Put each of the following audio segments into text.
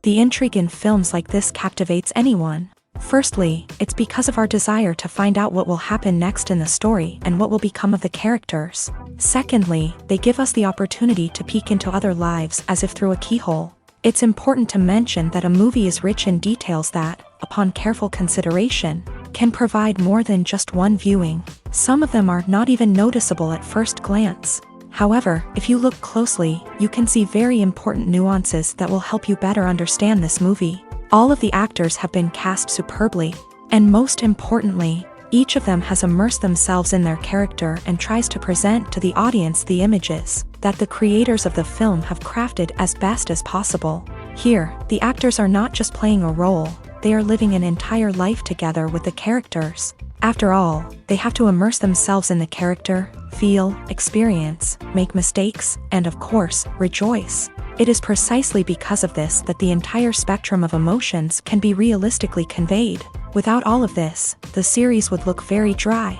The intrigue in films like this captivates anyone. Firstly, it's because of our desire to find out what will happen next in the story and what will become of the characters. Secondly, they give us the opportunity to peek into other lives as if through a keyhole. It's important to mention that a movie is rich in details that, upon careful consideration, can provide more than just one viewing. Some of them are not even noticeable at first glance. However, if you look closely, you can see very important nuances that will help you better understand this movie. All of the actors have been cast superbly, and most importantly, each of them has immersed themselves in their character and tries to present to the audience the images that the creators of the film have crafted as best as possible. Here, the actors are not just playing a role, they are living an entire life together with the characters. After all, they have to immerse themselves in the character, feel, experience, make mistakes, and of course, rejoice. It is precisely because of this that the entire spectrum of emotions can be realistically conveyed. Without all of this, the series would look very dry.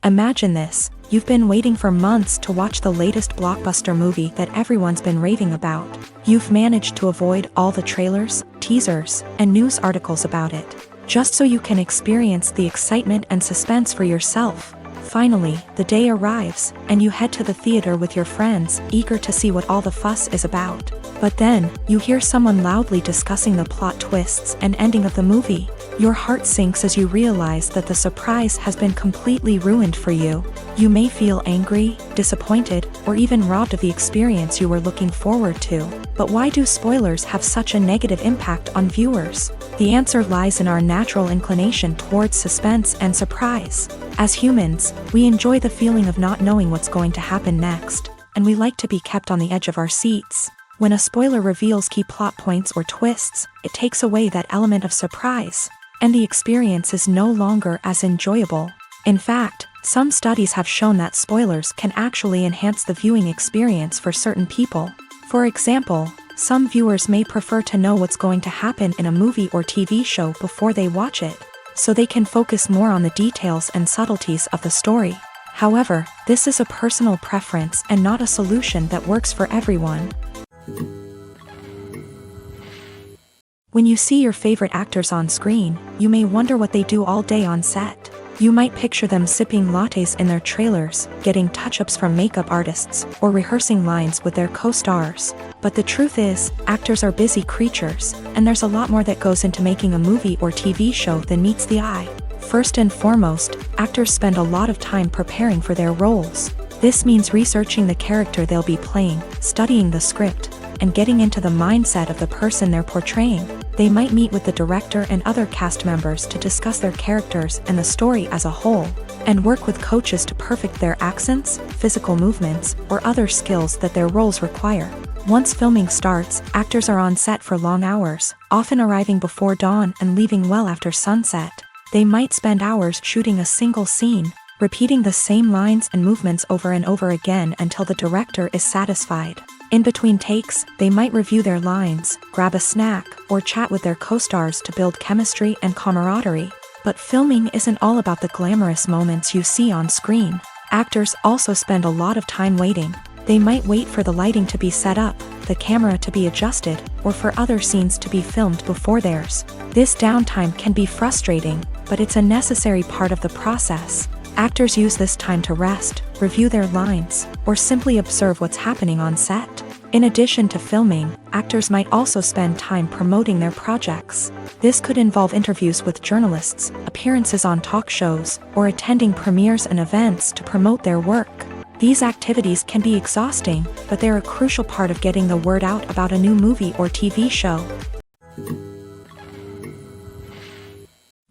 Imagine this, you've been waiting for months to watch the latest blockbuster movie that everyone's been raving about. You've managed to avoid all the trailers, teasers, and news articles about it, just so you can experience the excitement and suspense for yourself. Finally, the day arrives, and you head to the theater with your friends, eager to see what all the fuss is about. But then, you hear someone loudly discussing the plot twists and ending of the movie. Your heart sinks as you realize that the surprise has been completely ruined for you. You may feel angry, disappointed, or even robbed of the experience you were looking forward to. But why do spoilers have such a negative impact on viewers? The answer lies in our natural inclination towards suspense and surprise. As humans, we enjoy the feeling of not knowing what's going to happen next, and we like to be kept on the edge of our seats. When a spoiler reveals key plot points or twists, it takes away that element of surprise, and the experience is no longer as enjoyable. In fact, some studies have shown that spoilers can actually enhance the viewing experience for certain people. For example, some viewers may prefer to know what's going to happen in a movie or TV show before they watch it, so they can focus more on the details and subtleties of the story. However, this is a personal preference and not a solution that works for everyone. When you see your favorite actors on screen, you may wonder what they do all day on set. You might picture them sipping lattes in their trailers, getting touch-ups from makeup artists, or rehearsing lines with their co-stars. But the truth is, actors are busy creatures, and there's a lot more that goes into making a movie or TV show than meets the eye. First and foremost, actors spend a lot of time preparing for their roles. This means researching the character they'll be playing, studying the script, and getting into the mindset of the person they're portraying. They might meet with the director and other cast members to discuss their characters and the story as a whole, and work with coaches to perfect their accents, physical movements, or other skills that their roles require. Once filming starts, actors are on set for long hours, often arriving before dawn and leaving well after sunset. They might spend hours shooting a single scene, repeating the same lines and movements over and over again until the director is satisfied. In between takes, they might review their lines, grab a snack, or chat with their co-stars to build chemistry and camaraderie. But filming isn't all about the glamorous moments you see on screen. Actors also spend a lot of time waiting. They might wait for the lighting to be set up, the camera to be adjusted, or for other scenes to be filmed before theirs. This downtime can be frustrating, but it's a necessary part of the process. Actors use this time to rest, review their lines, or simply observe what's happening on set. In addition to filming, actors might also spend time promoting their projects. This could involve interviews with journalists, appearances on talk shows, or attending premieres and events to promote their work. These activities can be exhausting, but they're a crucial part of getting the word out about a new movie or TV show.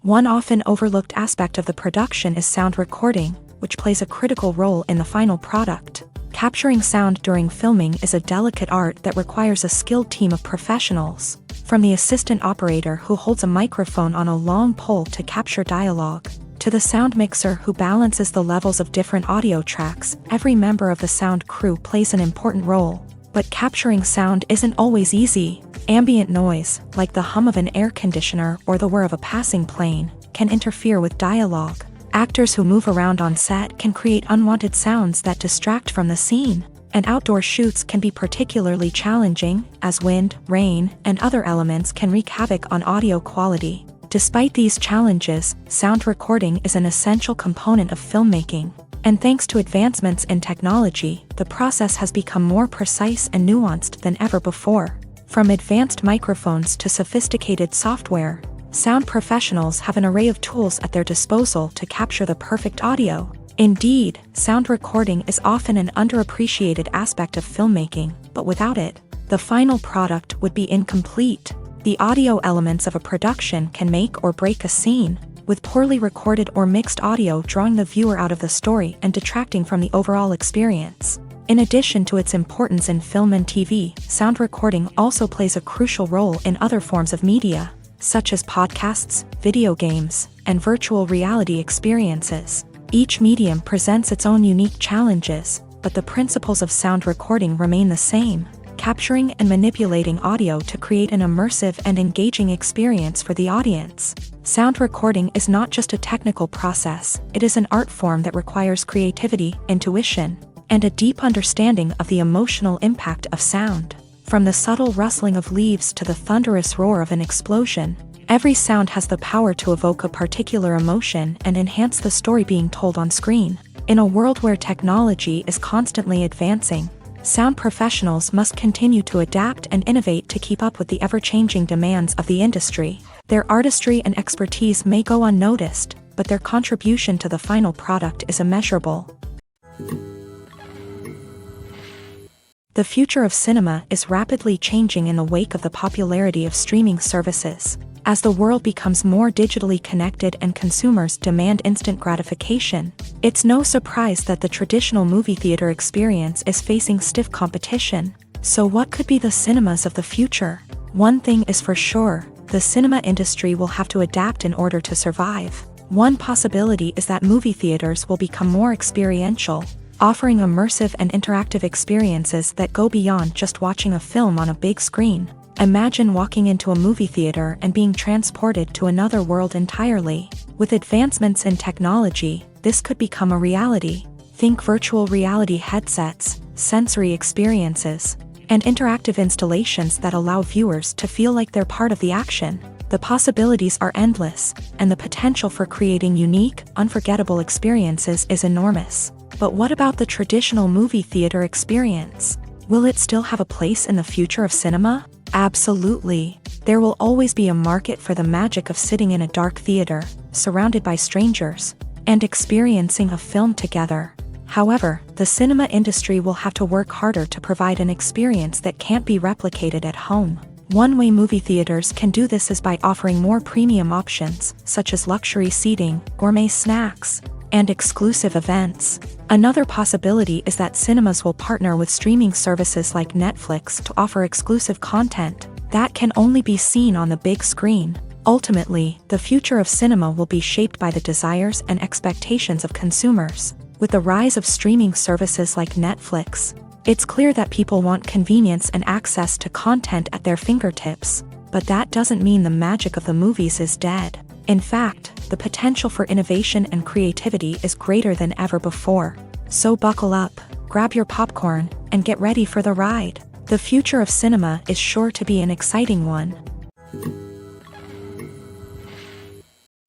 One often overlooked aspect of the production is sound recording, which plays a critical role in the final product. Capturing sound during filming is a delicate art that requires a skilled team of professionals. From the assistant operator who holds a microphone on a long pole to capture dialogue, to the sound mixer who balances the levels of different audio tracks, every member of the sound crew plays an important role. But capturing sound isn't always easy. Ambient noise, like the hum of an air conditioner or the whir of a passing plane, can interfere with dialogue. Actors who move around on set can create unwanted sounds that distract from the scene. and outdoor shoots can be particularly challenging, as wind, rain, and other elements can wreak havoc on audio quality. Despite these challenges, sound recording is an essential component of filmmaking. And thanks to advancements in technology, the process has become more precise and nuanced than ever before. From advanced microphones to sophisticated software, sound professionals have an array of tools at their disposal to capture the perfect audio. Indeed, sound recording is often an underappreciated aspect of filmmaking, but without it, the final product would be incomplete. The audio elements of a production can make or break a scene, with poorly recorded or mixed audio drawing the viewer out of the story and detracting from the overall experience. In addition to its importance in film and TV, sound recording also plays a crucial role in other forms of media, such as podcasts, video games, and virtual reality experiences. Each medium presents its own unique challenges, but the principles of sound recording remain the same, capturing and manipulating audio to create an immersive and engaging experience for the audience. Sound recording is not just a technical process, it is an art form that requires creativity, intuition, and a deep understanding of the emotional impact of sound. From the subtle rustling of leaves to the thunderous roar of an explosion, every sound has the power to evoke a particular emotion and enhance the story being told on screen. In a world where technology is constantly advancing, sound professionals must continue to adapt and innovate to keep up with the ever-changing demands of the industry. Their artistry and expertise may go unnoticed, but their contribution to the final product is immeasurable. The future of cinema is rapidly changing in the wake of the popularity of streaming services. As the world becomes more digitally connected and consumers demand instant gratification, it's no surprise that the traditional movie theater experience is facing stiff competition. So what could be the cinemas of the future? One thing is for sure, the cinema industry will have to adapt in order to survive. One possibility is that movie theaters will become more experiential, offering immersive and interactive experiences that go beyond just watching a film on a big screen. Imagine walking into a movie theater and being transported to another world entirely. With advancements in technology, this could become a reality. Think virtual reality headsets, sensory experiences, and interactive installations that allow viewers to feel like they're part of the action. The possibilities are endless, and the potential for creating unique, unforgettable experiences is enormous. But what about the traditional movie theater experience? Will it still have a place in the future of cinema? Absolutely. There will always be a market for the magic of sitting in a dark theater, surrounded by strangers, and experiencing a film together. However, the cinema industry will have to work harder to provide an experience that can't be replicated at home. One way movie theaters can do this is by offering more premium options, such as luxury seating, gourmet snacks, and exclusive events. Another possibility is that cinemas will partner with streaming services like Netflix to offer exclusive content that can only be seen on the big screen. Ultimately, the future of cinema will be shaped by the desires and expectations of consumers. With the rise of streaming services like Netflix, it's clear that people want convenience and access to content at their fingertips. But that doesn't mean the magic of the movies is dead. In fact, the potential for innovation and creativity is greater than ever before. So buckle up, grab your popcorn, and get ready for the ride. The future of cinema is sure to be an exciting one.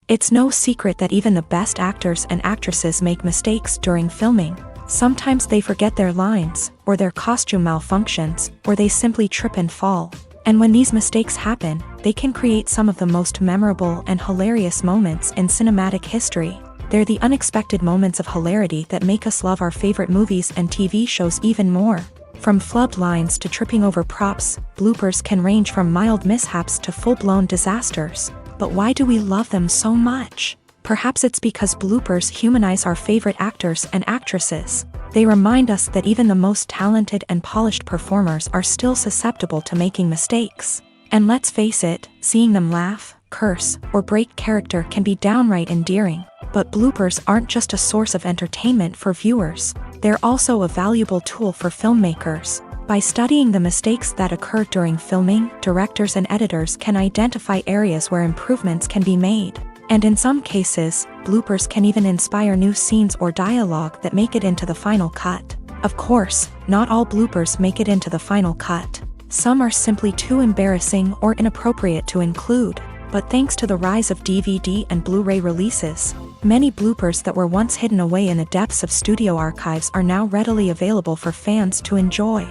It's no secret that even the best actors and actresses make mistakes during filming. Sometimes they forget their lines, or their costume malfunctions, or they simply trip and fall. And when these mistakes happen, they can create some of the most memorable and hilarious moments in cinematic history. They're the unexpected moments of hilarity that make us love our favorite movies and TV shows even more. From flubbed lines to tripping over props, bloopers can range from mild mishaps to full-blown disasters. But why do we love them so much? Perhaps it's because bloopers humanize our favorite actors and actresses. They remind us that even the most talented and polished performers are still susceptible to making mistakes. And let's face it, seeing them laugh, curse, or break character can be downright endearing. But bloopers aren't just a source of entertainment for viewers. They're also a valuable tool for filmmakers. By studying the mistakes that occur during filming, directors and editors can identify areas where improvements can be made. And in some cases, bloopers can even inspire new scenes or dialogue that make it into the final cut. Of course, not all bloopers make it into the final cut. Some are simply too embarrassing or inappropriate to include, but thanks to the rise of DVD and Blu-ray releases, many bloopers that were once hidden away in the depths of studio archives are now readily available for fans to enjoy.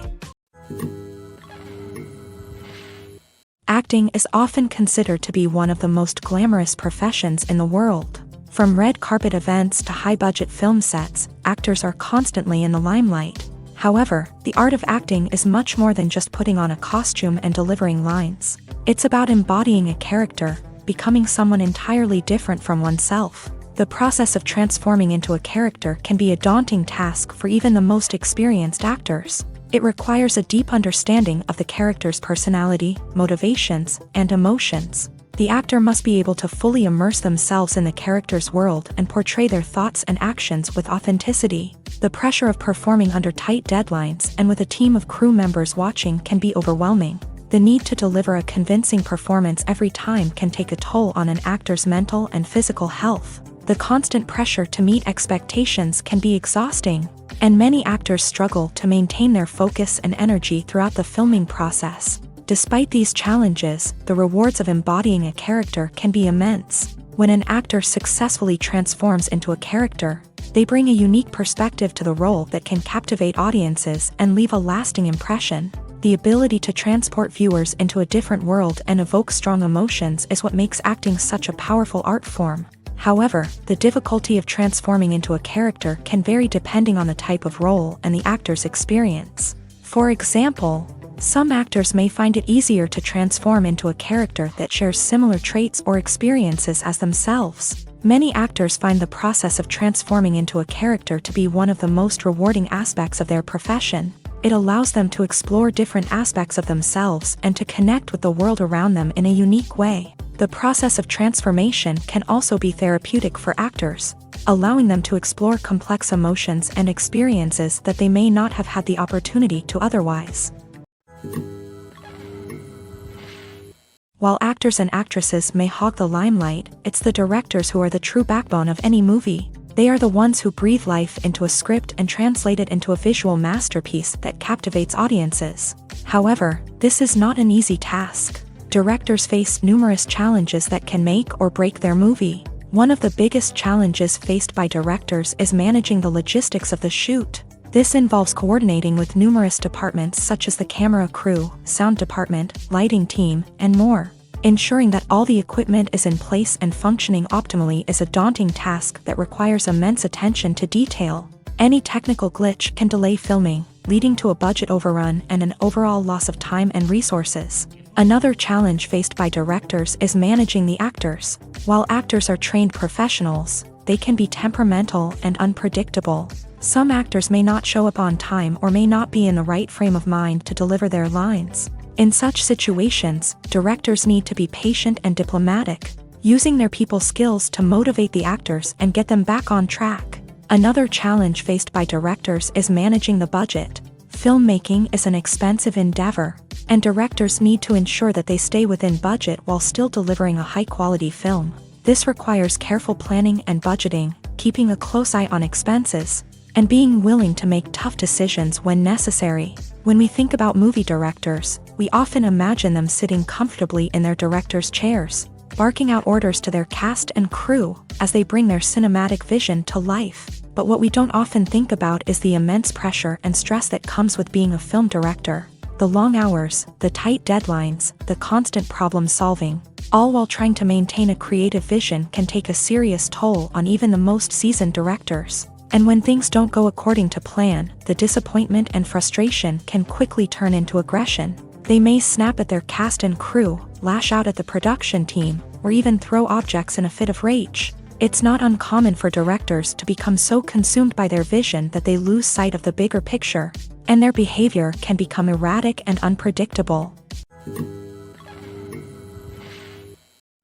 Acting is often considered to be one of the most glamorous professions in the world. From red carpet events to high-budget film sets, actors are constantly in the limelight. However, the art of acting is much more than just putting on a costume and delivering lines. It's about embodying a character, becoming someone entirely different from oneself. The process of transforming into a character can be a daunting task for even the most experienced actors. It requires a deep understanding of the character's personality, motivations, and emotions. The actor must be able to fully immerse themselves in the character's world and portray their thoughts and actions with authenticity. The pressure of performing under tight deadlines and with a team of crew members watching can be overwhelming. The need to deliver a convincing performance every time can take a toll on an actor's mental and physical health. The constant pressure to meet expectations can be exhausting, and many actors struggle to maintain their focus and energy throughout the filming process. Despite these challenges, the rewards of embodying a character can be immense. When an actor successfully transforms into a character, they bring a unique perspective to the role that can captivate audiences and leave a lasting impression. The ability to transport viewers into a different world and evoke strong emotions is what makes acting such a powerful art form. However, the difficulty of transforming into a character can vary depending on the type of role and the actor's experience. For example, some actors may find it easier to transform into a character that shares similar traits or experiences as themselves. Many actors find the process of transforming into a character to be one of the most rewarding aspects of their profession. It allows them to explore different aspects of themselves and to connect with the world around them in a unique way. The process of transformation can also be therapeutic for actors, allowing them to explore complex emotions and experiences that they may not have had the opportunity to otherwise. While actors and actresses may hog the limelight, it's the directors who are the true backbone of any movie. They are the ones who breathe life into a script and translate it into a visual masterpiece that captivates audiences. However, this is not an easy task. Directors face numerous challenges that can make or break their movie. One of the biggest challenges faced by directors is managing the logistics of the shoot. This involves coordinating with numerous departments such as the camera crew, sound department, lighting team, and more. Ensuring that all the equipment is in place and functioning optimally is a daunting task that requires immense attention to detail. Any technical glitch can delay filming, leading to a budget overrun and an overall loss of time and resources. Another challenge faced by directors is managing the actors. While actors are trained professionals, they can be temperamental and unpredictable. Some actors may not show up on time or may not be in the right frame of mind to deliver their lines. In such situations, directors need to be patient and diplomatic, using their people skills to motivate the actors and get them back on track. Another challenge faced by directors is managing the budget. Filmmaking is an expensive endeavor, and directors need to ensure that they stay within budget while still delivering a high-quality film. This requires careful planning and budgeting, keeping a close eye on expenses, and being willing to make tough decisions when necessary. When we think about movie directors, we often imagine them sitting comfortably in their director's chairs, barking out orders to their cast and crew as they bring their cinematic vision to life. But what we don't often think about is the immense pressure and stress that comes with being a film director. The long hours, the tight deadlines, the constant problem solving, all while trying to maintain a creative vision can take a serious toll on even the most seasoned directors. And when things don't go according to plan, the disappointment and frustration can quickly turn into aggression. They may snap at their cast and crew, lash out at the production team, or even throw objects in a fit of rage. It's not uncommon for directors to become so consumed by their vision that they lose sight of the bigger picture, and their behavior can become erratic and unpredictable.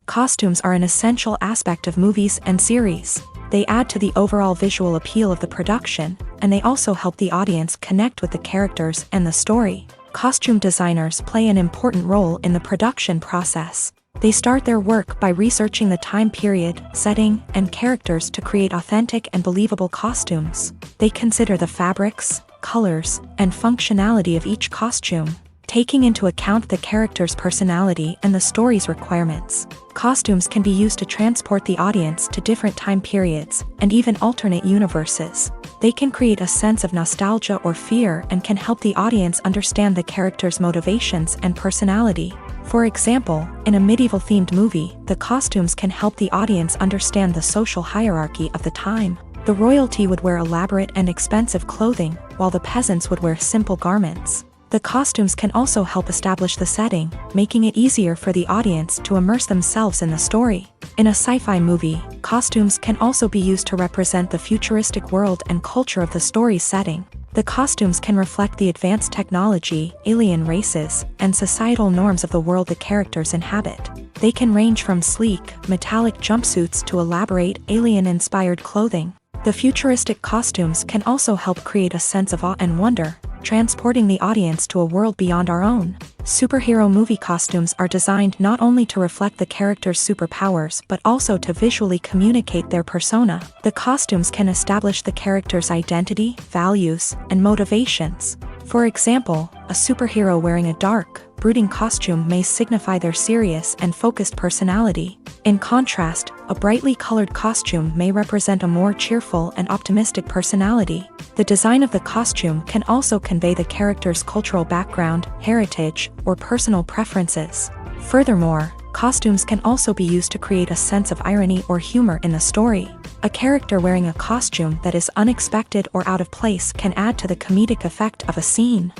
Costumes are an essential aspect of movies and series. They add to the overall visual appeal of the production, and they also help the audience connect with the characters and the story. Costume designers play an important role in the production process. They start their work by researching the time period, setting, and characters to create authentic and believable costumes. They consider the fabrics, colors, and functionality of each costume, taking into account the character's personality and the story's requirements. Costumes can be used to transport the audience to different time periods, and even alternate universes. They can create a sense of nostalgia or fear and can help the audience understand the character's motivations and personality. For example, in a medieval-themed movie, the costumes can help the audience understand the social hierarchy of the time. The royalty would wear elaborate and expensive clothing, while the peasants would wear simple garments. The costumes can also help establish the setting, making it easier for the audience to immerse themselves in the story. In a sci-fi movie, costumes can also be used to represent the futuristic world and culture of the story's setting. The costumes can reflect the advanced technology, alien races, and societal norms of the world the characters inhabit. They can range from sleek, metallic jumpsuits to elaborate, alien-inspired clothing. The futuristic costumes can also help create a sense of awe and wonder, transporting the audience to a world beyond our own. Superhero movie costumes are designed not only to reflect the character's superpowers but also to visually communicate their persona. The costumes can establish the character's identity, values, and motivations. For example, a superhero wearing a dark, brooding costume may signify their serious and focused personality. In contrast, a brightly colored costume may represent a more cheerful and optimistic personality. The design of the costume can also convey the character's cultural background, heritage, or personal preferences. Furthermore, costumes can also be used to create a sense of irony or humor in the story. A character wearing a costume that is unexpected or out of place can add to the comedic effect of a scene.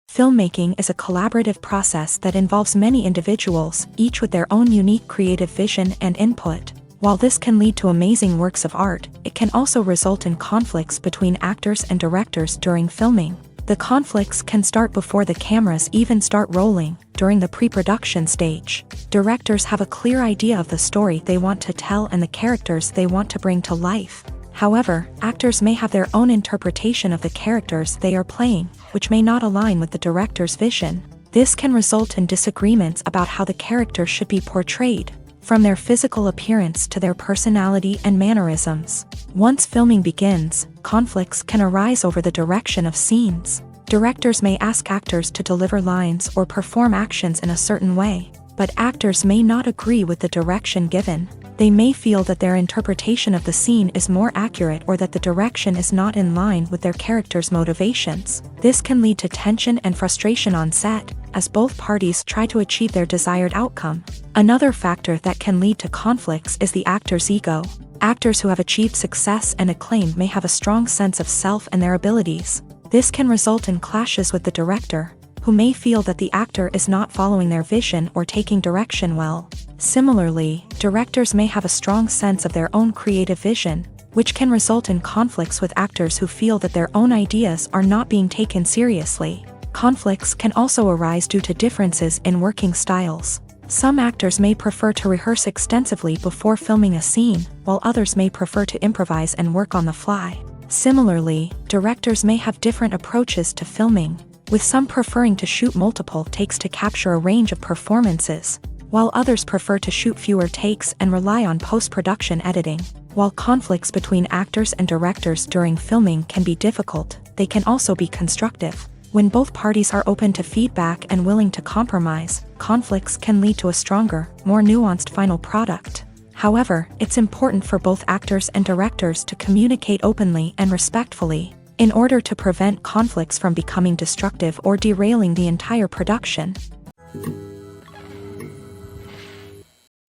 Filmmaking is a collaborative process that involves many individuals, each with their own unique creative vision and input. While this can lead to amazing works of art, it can also result in conflicts between actors and directors during filming. The conflicts can start before the cameras even start rolling, during the pre-production stage. Directors have a clear idea of the story they want to tell and the characters they want to bring to life. However, actors may have their own interpretation of the characters they are playing, which may not align with the director's vision. This can result in disagreements about how the character should be portrayed, from their physical appearance to their personality and mannerisms. Once filming begins, conflicts can arise over the direction of scenes. Directors may ask actors to deliver lines or perform actions in a certain way, but actors may not agree with the direction given. They may feel that their interpretation of the scene is more accurate or that the direction is not in line with their character's motivations. This can lead to tension and frustration on set, as both parties try to achieve their desired outcome. Another factor that can lead to conflicts is the actor's ego. Actors who have achieved success and acclaim may have a strong sense of self and their abilities. This can result in clashes with the director, who may feel that the actor is not following their vision or taking direction well. Similarly, directors may have a strong sense of their own creative vision, which can result in conflicts with actors who feel that their own ideas are not being taken seriously. Conflicts can also arise due to differences in working styles. Some actors may prefer to rehearse extensively before filming a scene, while others may prefer to improvise and work on the fly. Similarly, directors may have different approaches to filming, with some preferring to shoot multiple takes to capture a range of performances, while others prefer to shoot fewer takes and rely on post-production editing. While conflicts between actors and directors during filming can be difficult, they can also be constructive. When both parties are open to feedback and willing to compromise, conflicts can lead to a stronger, more nuanced final product. However, it's important for both actors and directors to communicate openly and respectfully, in order to prevent conflicts from becoming destructive or derailing the entire production.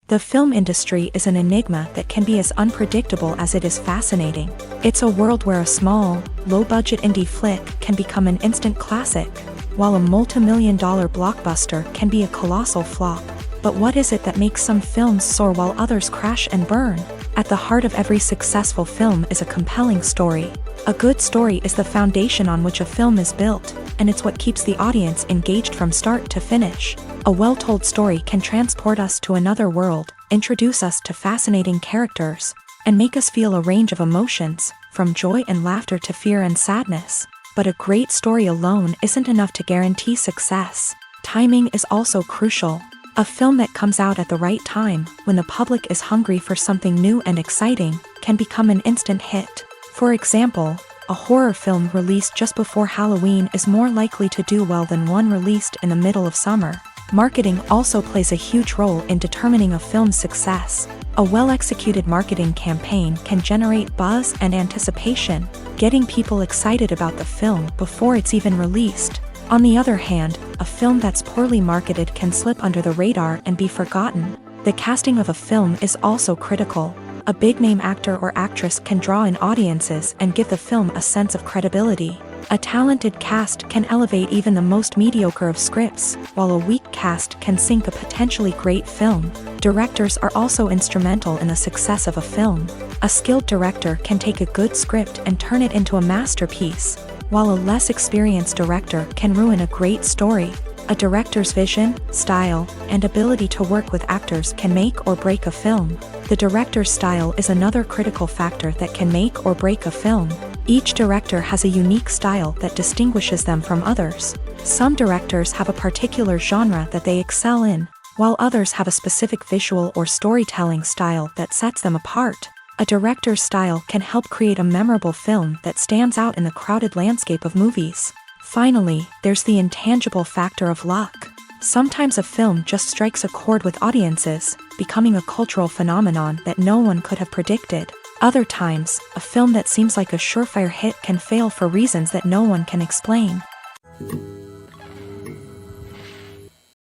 The film industry is an enigma that can be as unpredictable as it is fascinating. It's a world where a small, low-budget indie flick can become an instant classic, while a multi-million-dollar blockbuster can be a colossal flop. But what is it that makes some films soar while others crash and burn? At the heart of every successful film is a compelling story. A good story is the foundation on which a film is built, and it's what keeps the audience engaged from start to finish. A well-told story can transport us to another world, introduce us to fascinating characters, and make us feel a range of emotions, from joy and laughter to fear and sadness. But a great story alone isn't enough to guarantee success. Timing is also crucial. A film that comes out at the right time, when the public is hungry for something new and exciting, can become an instant hit. For example, a horror film released just before Halloween is more likely to do well than one released in the middle of summer. Marketing also plays a huge role in determining a film's success. A well-executed marketing campaign can generate buzz and anticipation, getting people excited about the film before it's even released. On the other hand, a film that's poorly marketed can slip under the radar and be forgotten. The casting of a film is also critical. A big-name actor or actress can draw in audiences and give the film a sense of credibility. A talented cast can elevate even the most mediocre of scripts, while a weak cast can sink a potentially great film. Directors are also instrumental in the success of a film. A skilled director can take a good script and turn it into a masterpiece, while a less experienced director can ruin a great story. A director's vision, style, and ability to work with actors can make or break a film. The director's style is another critical factor that can make or break a film. Each director has a unique style that distinguishes them from others. Some directors have a particular genre that they excel in, while others have a specific visual or storytelling style that sets them apart. A director's style can help create a memorable film that stands out in the crowded landscape of movies. Finally, there's the intangible factor of luck. Sometimes a film just strikes a chord with audiences, becoming a cultural phenomenon that no one could have predicted. Other times, a film that seems like a surefire hit can fail for reasons that no one can explain.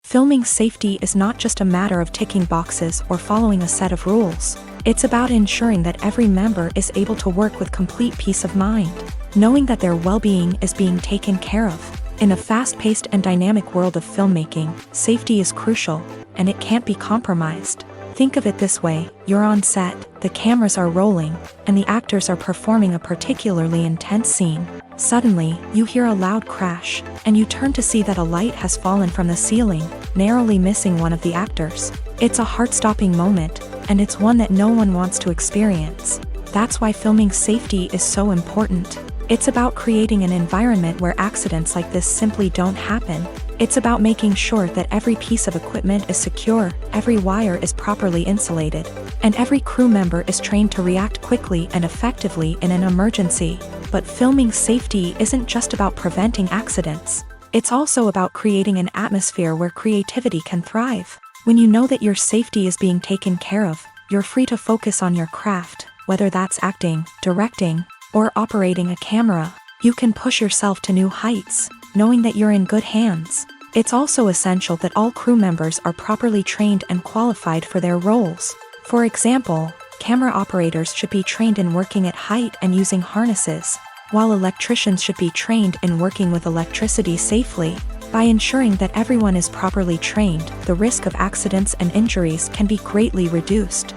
Filming safety is not just a matter of ticking boxes or following a set of rules. It's about ensuring that every member is able to work with complete peace of mind, knowing that their well-being is being taken care of. In a fast-paced and dynamic world of filmmaking, safety is crucial, and it can't be compromised. Think of it this way: you're on set, the cameras are rolling, and the actors are performing a particularly intense scene. Suddenly, you hear a loud crash, and you turn to see that a light has fallen from the ceiling, narrowly missing one of the actors. It's a heart-stopping moment, and it's one that no one wants to experience. That's why filming safety is so important. It's about creating an environment where accidents like this simply don't happen. It's about making sure that every piece of equipment is secure, every wire is properly insulated, and every crew member is trained to react quickly and effectively in an emergency. But filming safety isn't just about preventing accidents. It's also about creating an atmosphere where creativity can thrive. When you know that your safety is being taken care of, you're free to focus on your craft, whether that's acting, directing, or operating a camera. You can push yourself to new heights, knowing that you're in good hands. It's also essential that all crew members are properly trained and qualified for their roles. For example, camera operators should be trained in working at height and using harnesses, while electricians should be trained in working with electricity safely. By ensuring that everyone is properly trained, the risk of accidents and injuries can be greatly reduced.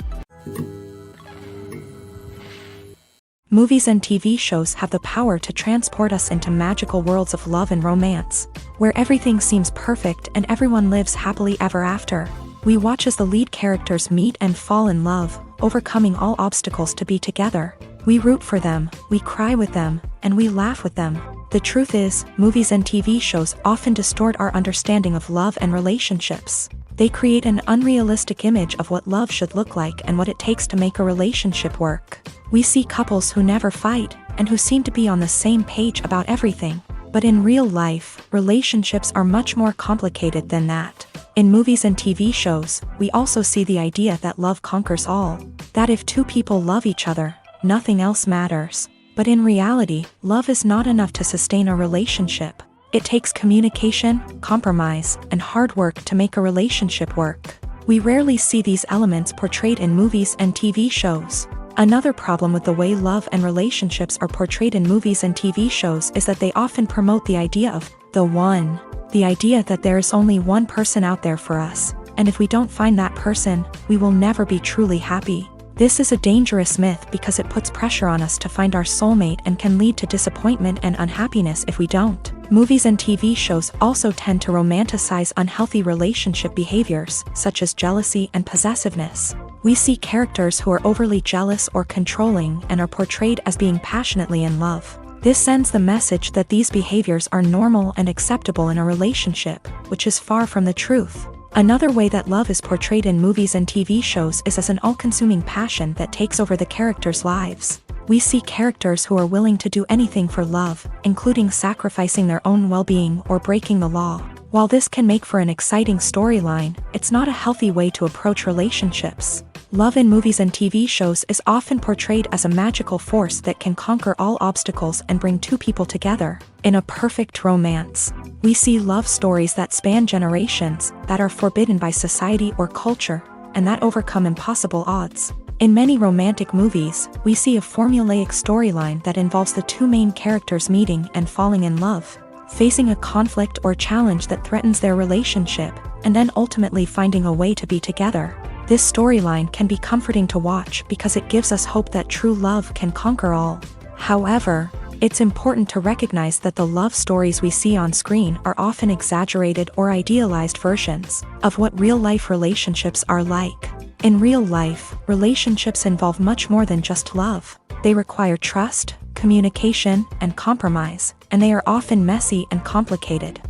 Movies and TV shows have the power to transport us into magical worlds of love and romance, where everything seems perfect and everyone lives happily ever after. We watch as the lead characters meet and fall in love, overcoming all obstacles to be together. We root for them, we cry with them, and we laugh with them. The truth is, movies and TV shows often distort our understanding of love and relationships. They create an unrealistic image of what love should look like and what it takes to make a relationship work. We see couples who never fight, and who seem to be on the same page about everything. But in real life, relationships are much more complicated than that. In movies and TV shows, we also see the idea that love conquers all. That if two people love each other, nothing else matters. But in reality, love is not enough to sustain a relationship. It takes communication, compromise, and hard work to make a relationship work. We rarely see these elements portrayed in movies and TV shows. Another problem with the way love and relationships are portrayed in movies and TV shows is that they often promote the idea of the one. The idea that there is only one person out there for us, and if we don't find that person, we will never be truly happy. This is a dangerous myth because it puts pressure on us to find our soulmate and can lead to disappointment and unhappiness if we don't. Movies and TV shows also tend to romanticize unhealthy relationship behaviors, such as jealousy and possessiveness. We see characters who are overly jealous or controlling and are portrayed as being passionately in love. This sends the message that these behaviors are normal and acceptable in a relationship, which is far from the truth. Another way that love is portrayed in movies and TV shows is as an all-consuming passion that takes over the characters' lives. We see characters who are willing to do anything for love, including sacrificing their own well-being or breaking the law. While this can make for an exciting storyline, it's not a healthy way to approach relationships. Love in movies and TV shows is often portrayed as a magical force that can conquer all obstacles and bring two people together. In a perfect romance, we see love stories that span generations, that are forbidden by society or culture, and that overcome impossible odds. In many romantic movies, we see a formulaic storyline that involves the two main characters meeting and falling in love, facing a conflict or challenge that threatens their relationship, and then ultimately finding a way to be together. This storyline can be comforting to watch because it gives us hope that true love can conquer all. However, it's important to recognize that the love stories we see on screen are often exaggerated or idealized versions of what real-life relationships are like. In real life, relationships involve much more than just love. They require trust, communication, and compromise, and they are often messy and complicated.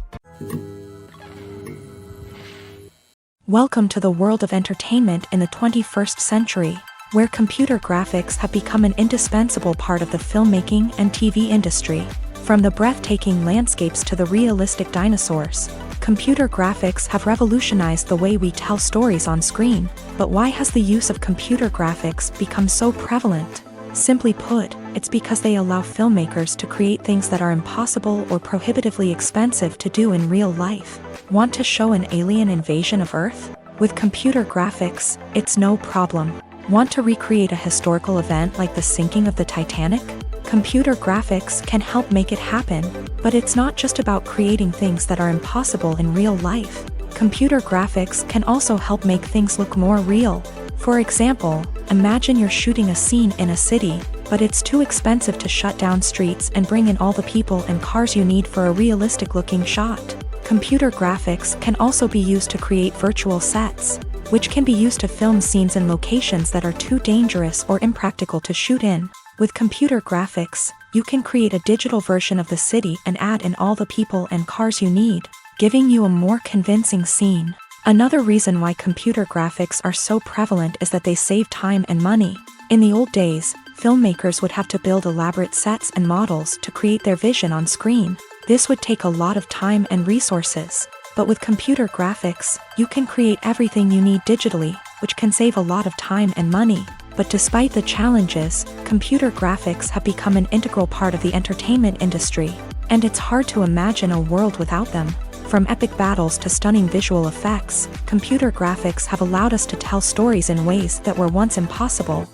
Welcome to the world of entertainment in the 21st century, where computer graphics have become an indispensable part of the filmmaking and TV industry. From the breathtaking landscapes to the realistic dinosaurs, computer graphics have revolutionized the way we tell stories on screen. But why has the use of computer graphics become so prevalent? Simply put, it's because they allow filmmakers to create things that are impossible or prohibitively expensive to do in real life. Want to show an alien invasion of Earth? With computer graphics, it's no problem. Want to recreate a historical event like the sinking of the Titanic? Computer graphics can help make it happen, but it's not just about creating things that are impossible in real life. Computer graphics can also help make things look more real. For example, imagine you're shooting a scene in a city, but it's too expensive to shut down streets and bring in all the people and cars you need for a realistic-looking shot. Computer graphics can also be used to create virtual sets, which can be used to film scenes in locations that are too dangerous or impractical to shoot in. With computer graphics, you can create a digital version of the city and add in all the people and cars you need, giving you a more convincing scene. Another reason why computer graphics are so prevalent is that they save time and money. In the old days, filmmakers would have to build elaborate sets and models to create their vision on screen. This would take a lot of time and resources. But with computer graphics, you can create everything you need digitally, which can save a lot of time and money. But despite the challenges, computer graphics have become an integral part of the entertainment industry, and it's hard to imagine a world without them. From epic battles to stunning visual effects, computer graphics have allowed us to tell stories in ways that were once impossible.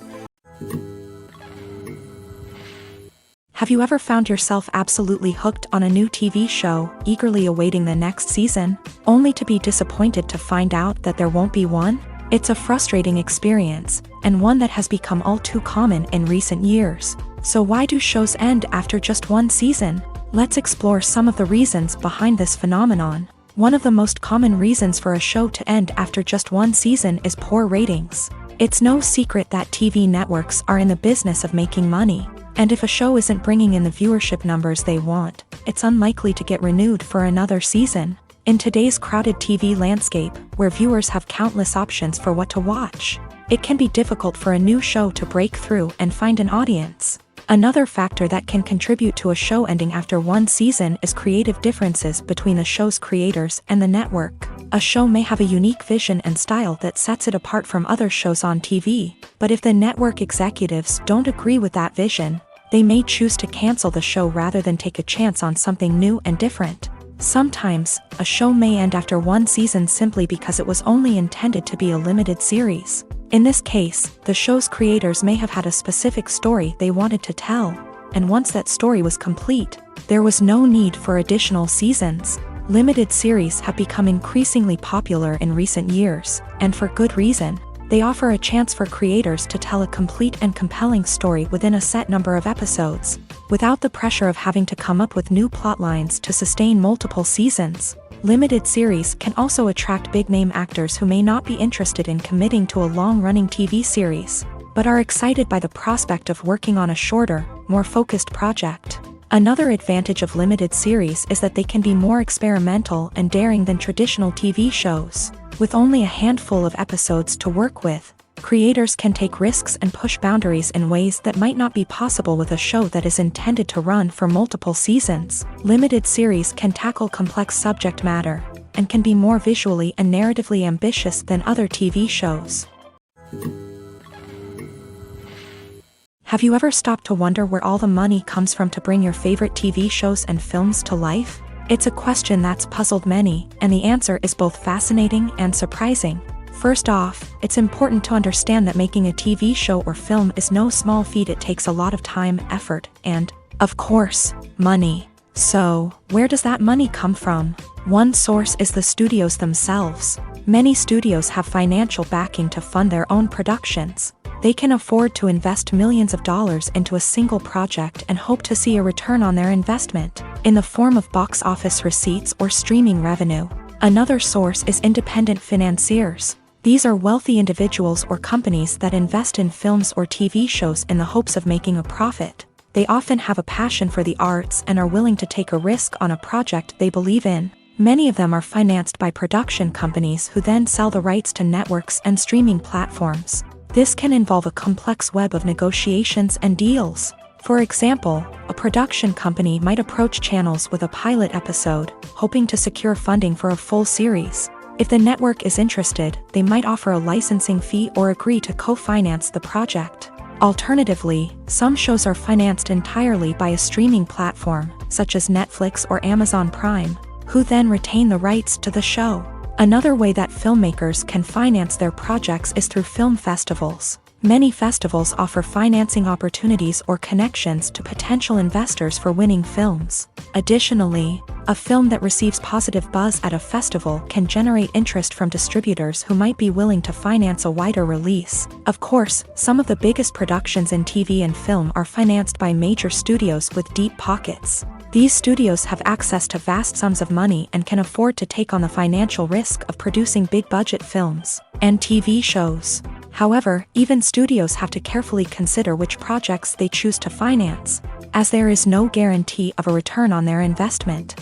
Have you ever found yourself absolutely hooked on a new TV show, eagerly awaiting the next season, only to be disappointed to find out that there won't be one? It's a frustrating experience, and one that has become all too common in recent years. So why do shows end after just one season? Let's explore some of the reasons behind this phenomenon. One of the most common reasons for a show to end after just one season is poor ratings. It's no secret that TV networks are in the business of making money. And if a show isn't bringing in the viewership numbers they want, it's unlikely to get renewed for another season. In today's crowded TV landscape, where viewers have countless options for what to watch, it can be difficult for a new show to break through and find an audience. Another factor that can contribute to a show ending after one season is creative differences between the show's creators and the network. A show may have a unique vision and style that sets it apart from other shows on TV, but if the network executives don't agree with that vision, they may choose to cancel the show rather than take a chance on something new and different. Sometimes, a show may end after one season simply because it was only intended to be a limited series. In this case, the show's creators may have had a specific story they wanted to tell, and once that story was complete, there was no need for additional seasons. Limited series have become increasingly popular in recent years, and for good reason. They offer a chance for creators to tell a complete and compelling story within a set number of episodes, without the pressure of having to come up with new plotlines to sustain multiple seasons. Limited series can also attract big-name actors who may not be interested in committing to a long-running TV series, but are excited by the prospect of working on a shorter, more focused project. Another advantage of limited series is that they can be more experimental and daring than traditional TV shows. With only a handful of episodes to work with, Creators can take risks and push boundaries in ways that might not be possible with a show that is intended to run for multiple seasons. Limited series can tackle complex subject matter and can be more visually and narratively ambitious than other TV shows. Have you ever stopped to wonder where all the money comes from to bring your favorite TV shows and films to life? It's a question that's puzzled many, and the answer is both fascinating and surprising. First off, it's important to understand that making a TV show or film is no small feat. It takes a lot of time, effort, and, of course, money. So, where does that money come from? One source is the studios themselves. Many studios have financial backing to fund their own productions. They can afford to invest millions of dollars into a single project and hope to see a return on their investment, in the form of box office receipts or streaming revenue. Another source is independent financiers. These are wealthy individuals or companies that invest in films or TV shows in the hopes of making a profit. They often have a passion for the arts and are willing to take a risk on a project they believe in. Many of them are financed by production companies who then sell the rights to networks and streaming platforms. This can involve a complex web of negotiations and deals. For example, a production company might approach channels with a pilot episode, hoping to secure funding for a full series. If the network is interested, they might offer a licensing fee or agree to co-finance the project. Alternatively, some shows are financed entirely by a streaming platform, such as Netflix or Amazon Prime, who then retain the rights to the show. Another way that filmmakers can finance their projects is through film festivals. Many festivals offer financing opportunities or connections to potential investors for winning films. Additionally, a film that receives positive buzz at a festival can generate interest from distributors who might be willing to finance a wider release. Of course, some of the biggest productions in TV and film are financed by major studios with deep pockets. These studios have access to vast sums of money and can afford to take on the financial risk of producing big-budget films and TV shows. However, even studios have to carefully consider which projects they choose to finance, as there is no guarantee of a return on their investment.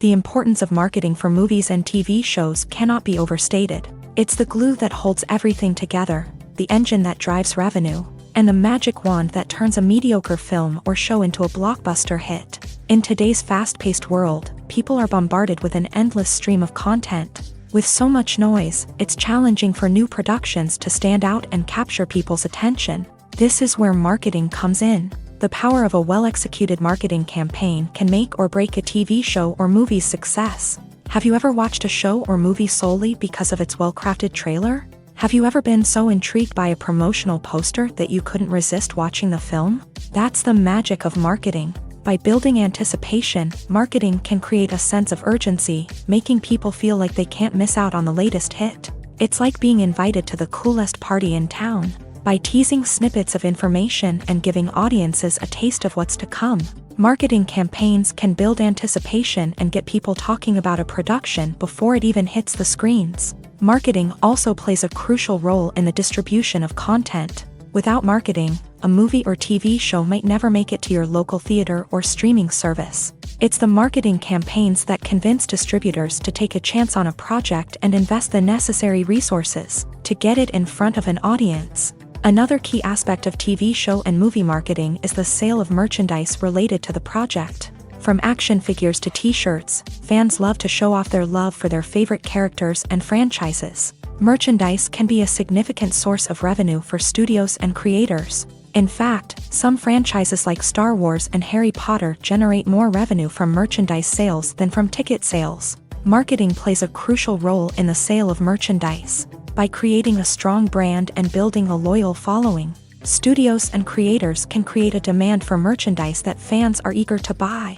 The importance of marketing for movies and TV shows cannot be overstated. It's the glue that holds everything together, the engine that drives revenue, and the magic wand that turns a mediocre film or show into a blockbuster hit. In today's fast-paced world, people are bombarded with an endless stream of content. With so much noise, it's challenging for new productions to stand out and capture people's attention. This is where marketing comes in. The power of a well-executed marketing campaign can make or break a TV show or movie's success. Have you ever watched a show or movie solely because of its well-crafted trailer? Have you ever been so intrigued by a promotional poster that you couldn't resist watching the film? That's the magic of marketing. By building anticipation, marketing can create a sense of urgency, making people feel like they can't miss out on the latest hit. It's like being invited to the coolest party in town. By teasing snippets of information and giving audiences a taste of what's to come, marketing campaigns can build anticipation and get people talking about a production before it even hits the screens. Marketing also plays a crucial role in the distribution of content. Without marketing, a movie or TV show might never make it to your local theater or streaming service. It's the marketing campaigns that convince distributors to take a chance on a project and invest the necessary resources to get it in front of an audience. Another key aspect of TV show and movie marketing is the sale of merchandise related to the project. From action figures to t-shirts, fans love to show off their love for their favorite characters and franchises. Merchandise can be a significant source of revenue for studios and creators. In fact, some franchises like Star Wars and Harry Potter generate more revenue from merchandise sales than from ticket sales. Marketing plays a crucial role in the sale of merchandise. By creating a strong brand and building a loyal following, studios and creators can create a demand for merchandise that fans are eager to buy.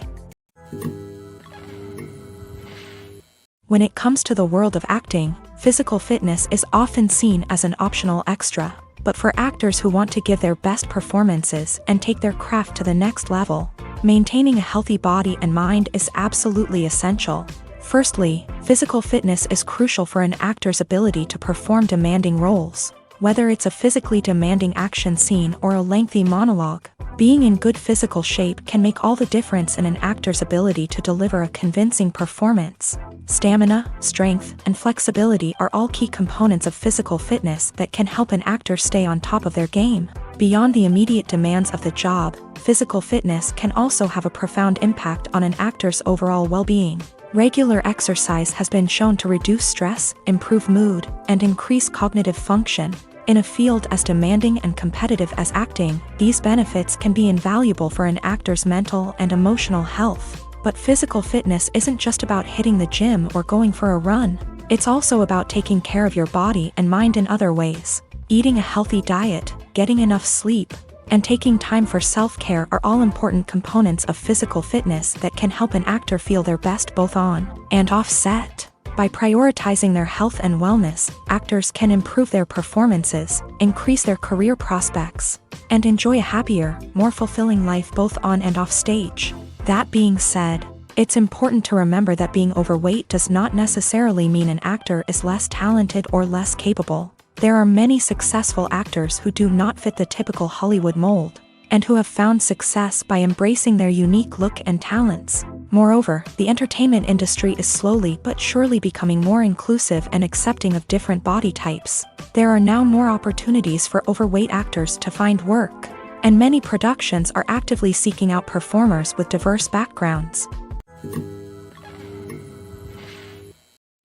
When it comes to the world of acting, physical fitness is often seen as an optional extra. But for actors who want to give their best performances and take their craft to the next level, maintaining a healthy body and mind is absolutely essential. Firstly, physical fitness is crucial for an actor's ability to perform demanding roles. Whether it's a physically demanding action scene or a lengthy monologue, being in good physical shape can make all the difference in an actor's ability to deliver a convincing performance. Stamina, strength, and flexibility are all key components of physical fitness that can help an actor stay on top of their game. Beyond the immediate demands of the job, physical fitness can also have a profound impact on an actor's overall well-being. Regular exercise has been shown to reduce stress, improve mood, and increase cognitive function. In a field as demanding and competitive as acting, these benefits can be invaluable for an actor's mental and emotional health. But physical fitness isn't just about hitting the gym or going for a run. It's also about taking care of your body and mind in other ways. Eating a healthy diet, getting enough sleep, and taking time for self-care are all important components of physical fitness that can help an actor feel their best both on and off set. By prioritizing their health and wellness, actors can improve their performances, increase their career prospects, and enjoy a happier, more fulfilling life both on and off stage. That being said, it's important to remember that being overweight does not necessarily mean an actor is less talented or less capable. There are many successful actors who do not fit the typical Hollywood mold, and who have found success by embracing their unique look and talents. Moreover, the entertainment industry is slowly but surely becoming more inclusive and accepting of different body types. There are now more opportunities for overweight actors to find work, and many productions are actively seeking out performers with diverse backgrounds.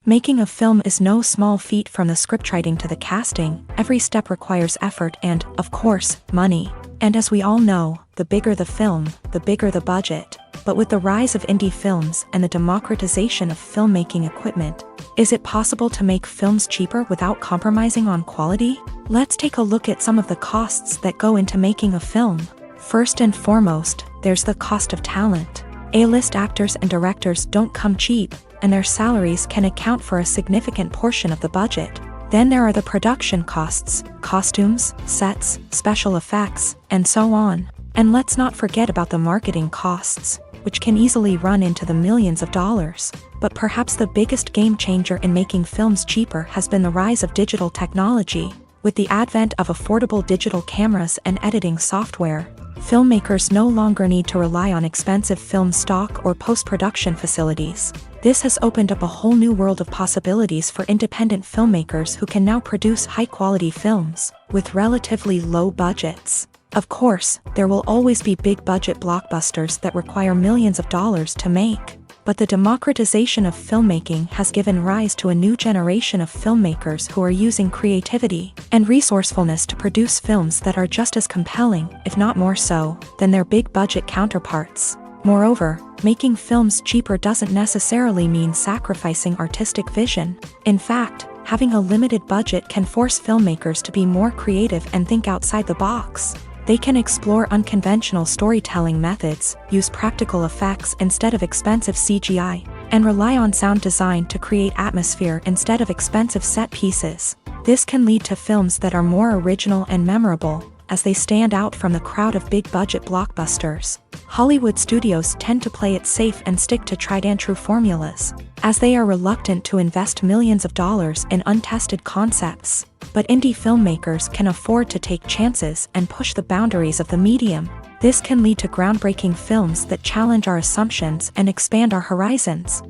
Making a film is no small feat. From the scriptwriting to the casting, every step requires effort and, of course, money. And as we all know, the bigger the film, the bigger the budget. But with the rise of indie films and the democratization of filmmaking equipment, is it possible to make films cheaper without compromising on quality? Let's take a look at some of the costs that go into making a film. First and foremost, there's the cost of talent. A-list actors and directors don't come cheap, and their salaries can account for a significant portion of the budget. Then there are the production costs, costumes, sets, special effects, and so on. And let's not forget about the marketing costs, which can easily run into the millions of dollars. But perhaps the biggest game changer in making films cheaper has been the rise of digital technology. With the advent of affordable digital cameras and editing software, filmmakers no longer need to rely on expensive film stock or post-production facilities. This has opened up a whole new world of possibilities for independent filmmakers who can now produce high-quality films with relatively low budgets. Of course, there will always be big-budget blockbusters that require millions of dollars to make. But the democratization of filmmaking has given rise to a new generation of filmmakers who are using creativity and resourcefulness to produce films that are just as compelling, if not more so, than their big-budget counterparts. Moreover, making films cheaper doesn't necessarily mean sacrificing artistic vision. In fact, having a limited budget can force filmmakers to be more creative and think outside the box. They can explore unconventional storytelling methods, use practical effects instead of expensive CGI, and rely on sound design to create atmosphere instead of expensive set pieces. This can lead to films that are more original and memorable, as they stand out from the crowd of big-budget blockbusters. Hollywood studios tend to play it safe and stick to tried-and-true formulas, as they are reluctant to invest millions of dollars in untested concepts. But indie filmmakers can afford to take chances and push the boundaries of the medium. This can lead to groundbreaking films that challenge our assumptions and expand our horizons.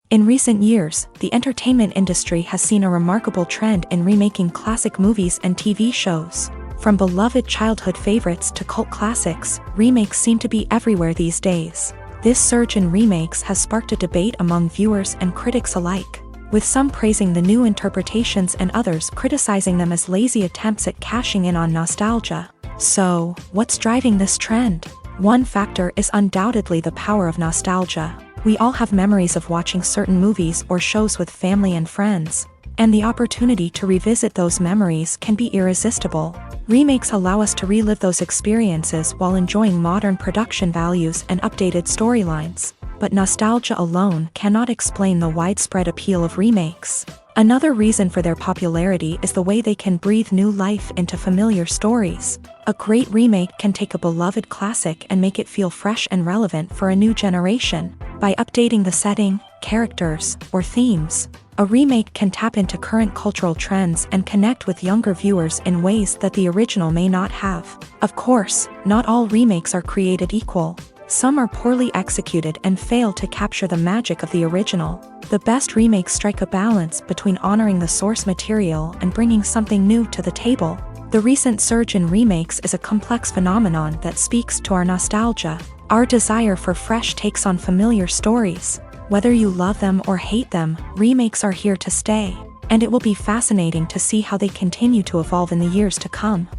In recent years, the entertainment industry has seen a remarkable trend in remaking classic movies and TV shows. From beloved childhood favorites to cult classics, remakes seem to be everywhere these days. This surge in remakes has sparked a debate among viewers and critics alike, with some praising the new interpretations and others criticizing them as lazy attempts at cashing in on nostalgia. So, what's driving this trend? One factor is undoubtedly the power of nostalgia. We all have memories of watching certain movies or shows with family and friends, and the opportunity to revisit those memories can be irresistible. Remakes allow us to relive those experiences while enjoying modern production values and updated storylines. But nostalgia alone cannot explain the widespread appeal of remakes. Another reason for their popularity is the way they can breathe new life into familiar stories. A great remake can take a beloved classic and make it feel fresh and relevant for a new generation. By updating the setting, characters, or themes, a remake can tap into current cultural trends and connect with younger viewers in ways that the original may not have. Of course, not all remakes are created equal. Some are poorly executed and fail to capture the magic of the original. The best remakes strike a balance between honoring the source material and bringing something new to the table. The recent surge in remakes is a complex phenomenon that speaks to our nostalgia, our desire for fresh takes on familiar stories. Whether you love them or hate them, remakes are here to stay, and it will be fascinating to see how they continue to evolve in the years to come.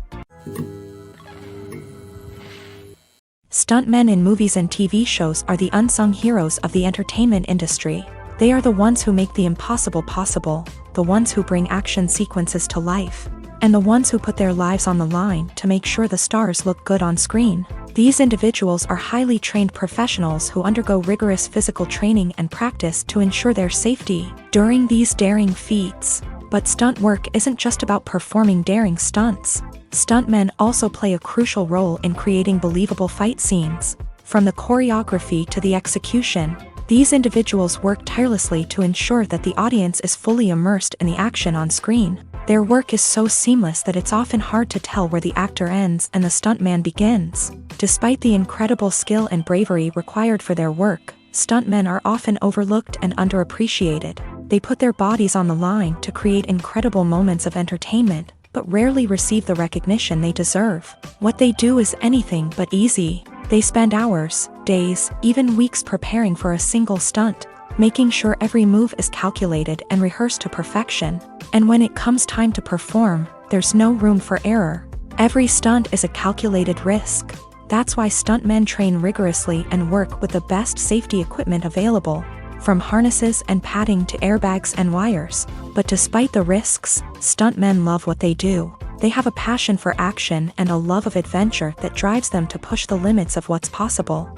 Stuntmen in movies and TV shows are the unsung heroes of the entertainment industry. They are the ones who make the impossible possible, the ones who bring action sequences to life, and the ones who put their lives on the line to make sure the stars look good on screen. These individuals are highly trained professionals who undergo rigorous physical training and practice to ensure their safety during these daring feats. But stunt work isn't just about performing daring stunts. Stuntmen also play a crucial role in creating believable fight scenes. From the choreography to the execution, these individuals work tirelessly to ensure that the audience is fully immersed in the action on screen. Their work is so seamless that it's often hard to tell where the actor ends and the stuntman begins. Despite the incredible skill and bravery required for their work, stuntmen are often overlooked and underappreciated. They put their bodies on the line to create incredible moments of entertainment, but rarely receive the recognition they deserve. What they do is anything but easy. They spend hours, days, even weeks preparing for a single stunt, making sure every move is calculated and rehearsed to perfection. And when it comes time to perform, there's no room for error. Every stunt is a calculated risk. That's why stuntmen train rigorously and work with the best safety equipment available, from harnesses and padding to airbags and wires. But despite the risks, stuntmen love what they do. They have a passion for action and a love of adventure that drives them to push the limits of what's possible.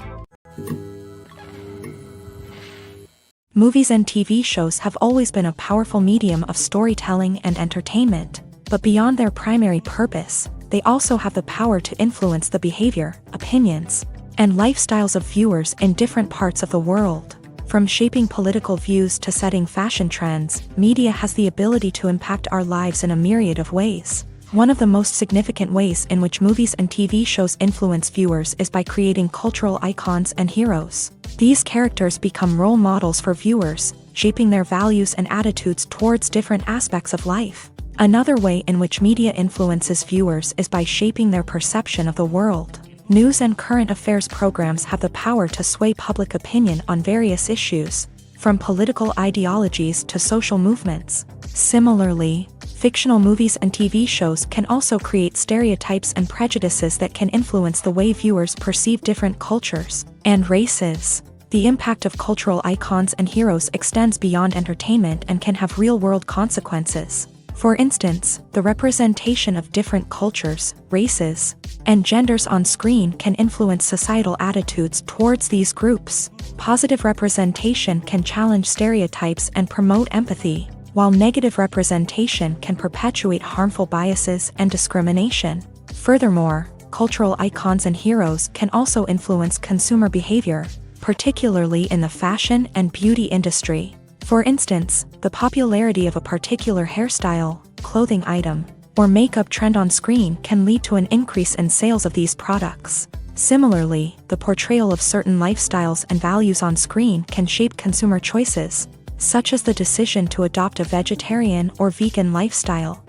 Movies and TV shows have always been a powerful medium of storytelling and entertainment, but beyond their primary purpose, they also have the power to influence the behavior, opinions, and lifestyles of viewers in different parts of the world. From shaping political views to setting fashion trends, media has the ability to impact our lives in a myriad of ways. One of the most significant ways in which movies and TV shows influence viewers is by creating cultural icons and heroes. These characters become role models for viewers, shaping their values and attitudes towards different aspects of life. Another way in which media influences viewers is by shaping their perception of the world. News and current affairs programs have the power to sway public opinion on various issues, from political ideologies to social movements. Similarly, fictional movies and TV shows can also create stereotypes and prejudices that can influence the way viewers perceive different cultures and races. The impact of cultural icons and heroes extends beyond entertainment and can have real-world consequences. For instance, the representation of different cultures, races, and genders on screen can influence societal attitudes towards these groups. Positive representation can challenge stereotypes and promote empathy, while negative representation can perpetuate harmful biases and discrimination. Furthermore, cultural icons and heroes can also influence consumer behavior, particularly in the fashion and beauty industry. For instance, the popularity of a particular hairstyle, clothing item, or makeup trend on screen can lead to an increase in sales of these products. Similarly, the portrayal of certain lifestyles and values on screen can shape consumer choices, such as the decision to adopt a vegetarian or vegan lifestyle.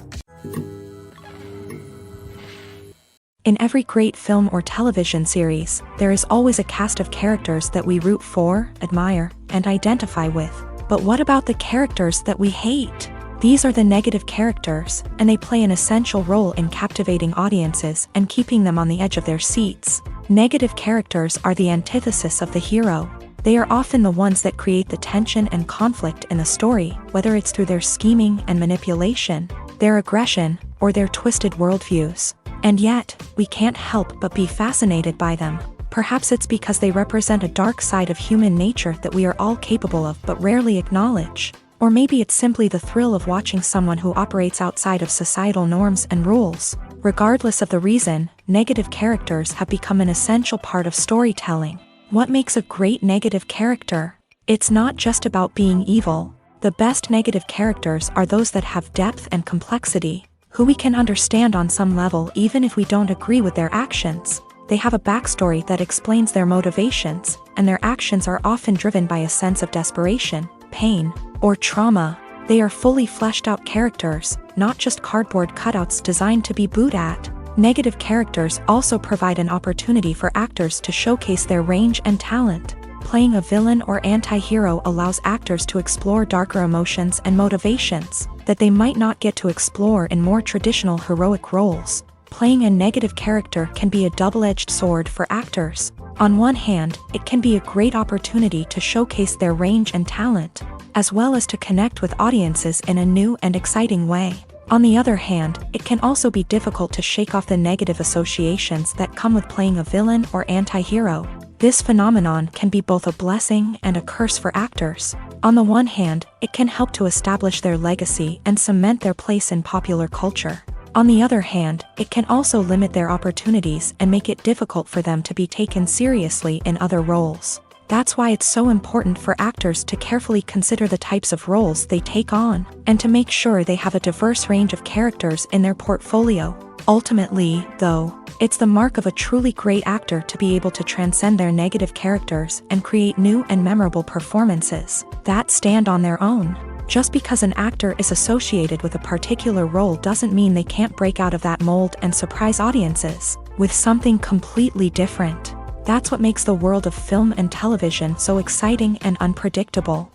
In every great film or television series, there is always a cast of characters that we root for, admire, and identify with. But what about the characters that we hate? These are the negative characters, and they play an essential role in captivating audiences and keeping them on the edge of their seats. Negative characters are the antithesis of the hero. They are often the ones that create the tension and conflict in the story, whether it's through their scheming and manipulation, their aggression, or their twisted worldviews. And yet, we can't help but be fascinated by them. Perhaps it's because they represent a dark side of human nature that we are all capable of but rarely acknowledge. Or maybe it's simply the thrill of watching someone who operates outside of societal norms and rules. Regardless of the reason, negative characters have become an essential part of storytelling. What makes a great negative character? It's not just about being evil. The best negative characters are those that have depth and complexity, who we can understand on some level even if we don't agree with their actions. They have a backstory that explains their motivations, and their actions are often driven by a sense of desperation, pain, or trauma. They are fully fleshed out characters, not just cardboard cutouts designed to be booed at. Negative characters also provide an opportunity for actors to showcase their range and talent. Playing a villain or anti-hero allows actors to explore darker emotions and motivations that they might not get to explore in more traditional heroic roles. Playing a negative character can be a double-edged sword for actors. On one hand, it can be a great opportunity to showcase their range and talent, as well as to connect with audiences in a new and exciting way. On the other hand, it can also be difficult to shake off the negative associations that come with playing a villain or anti-hero. This phenomenon can be both a blessing and a curse for actors. On the one hand, it can help to establish their legacy and cement their place in popular culture. On the other hand, it can also limit their opportunities and make it difficult for them to be taken seriously in other roles. That's why it's so important for actors to carefully consider the types of roles they take on, and to make sure they have a diverse range of characters in their portfolio. Ultimately, though, it's the mark of a truly great actor to be able to transcend their negative characters and create new and memorable performances that stand on their own. Just because an actor is associated with a particular role doesn't mean they can't break out of that mold and surprise audiences with something completely different. That's what makes the world of film and television so exciting and unpredictable.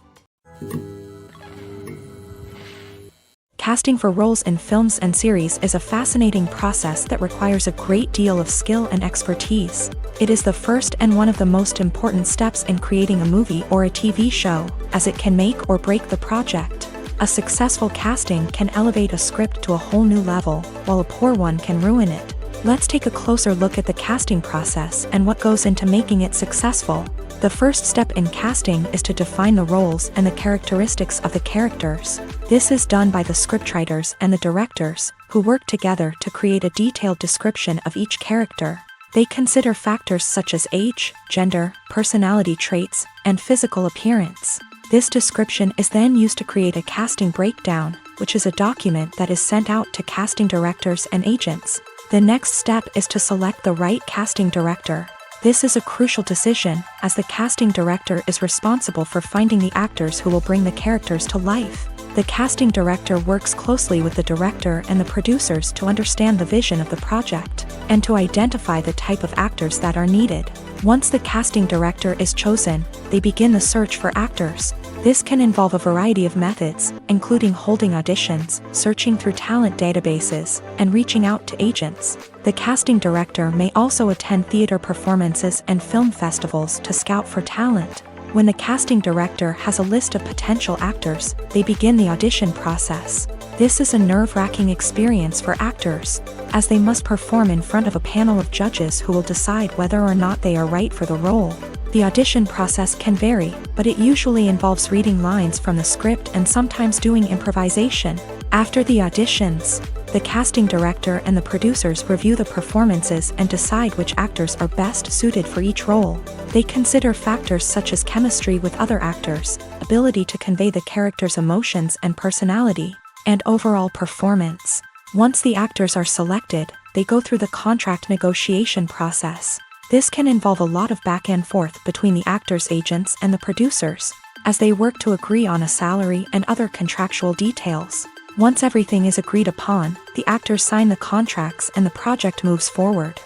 Casting for roles in films and series is a fascinating process that requires a great deal of skill and expertise. It is the first and one of the most important steps in creating a movie or a TV show, as it can make or break the project. A successful casting can elevate a script to a whole new level, while a poor one can ruin it. Let's take a closer look at the casting process and what goes into making it successful. The first step in casting is to define the roles and the characteristics of the characters. This is done by the scriptwriters and the directors, who work together to create a detailed description of each character. They consider factors such as age, gender, personality traits, and physical appearance. This description is then used to create a casting breakdown, which is a document that is sent out to casting directors and agents. The next step is to select the right casting director. This is a crucial decision, as the casting director is responsible for finding the actors who will bring the characters to life. The casting director works closely with the director and the producers to understand the vision of the project, and to identify the type of actors that are needed. Once the casting director is chosen, they begin the search for actors. This can involve a variety of methods, including holding auditions, searching through talent databases, and reaching out to agents. The casting director may also attend theater performances and film festivals to scout for talent. When the casting director has a list of potential actors, they begin the audition process. This is a nerve-wracking experience for actors, as they must perform in front of a panel of judges who will decide whether or not they are right for the role. The audition process can vary, but it usually involves reading lines from the script and sometimes doing improvisation. After the auditions, the casting director and the producers review the performances and decide which actors are best suited for each role. They consider factors such as chemistry with other actors, ability to convey the character's emotions and personality, and overall performance. Once the actors are selected, they go through the contract negotiation process. This can involve a lot of back and forth between the actors' agents and the producers, as they work to agree on a salary and other contractual details. Once everything is agreed upon, the actors sign the contracts and the project moves forward.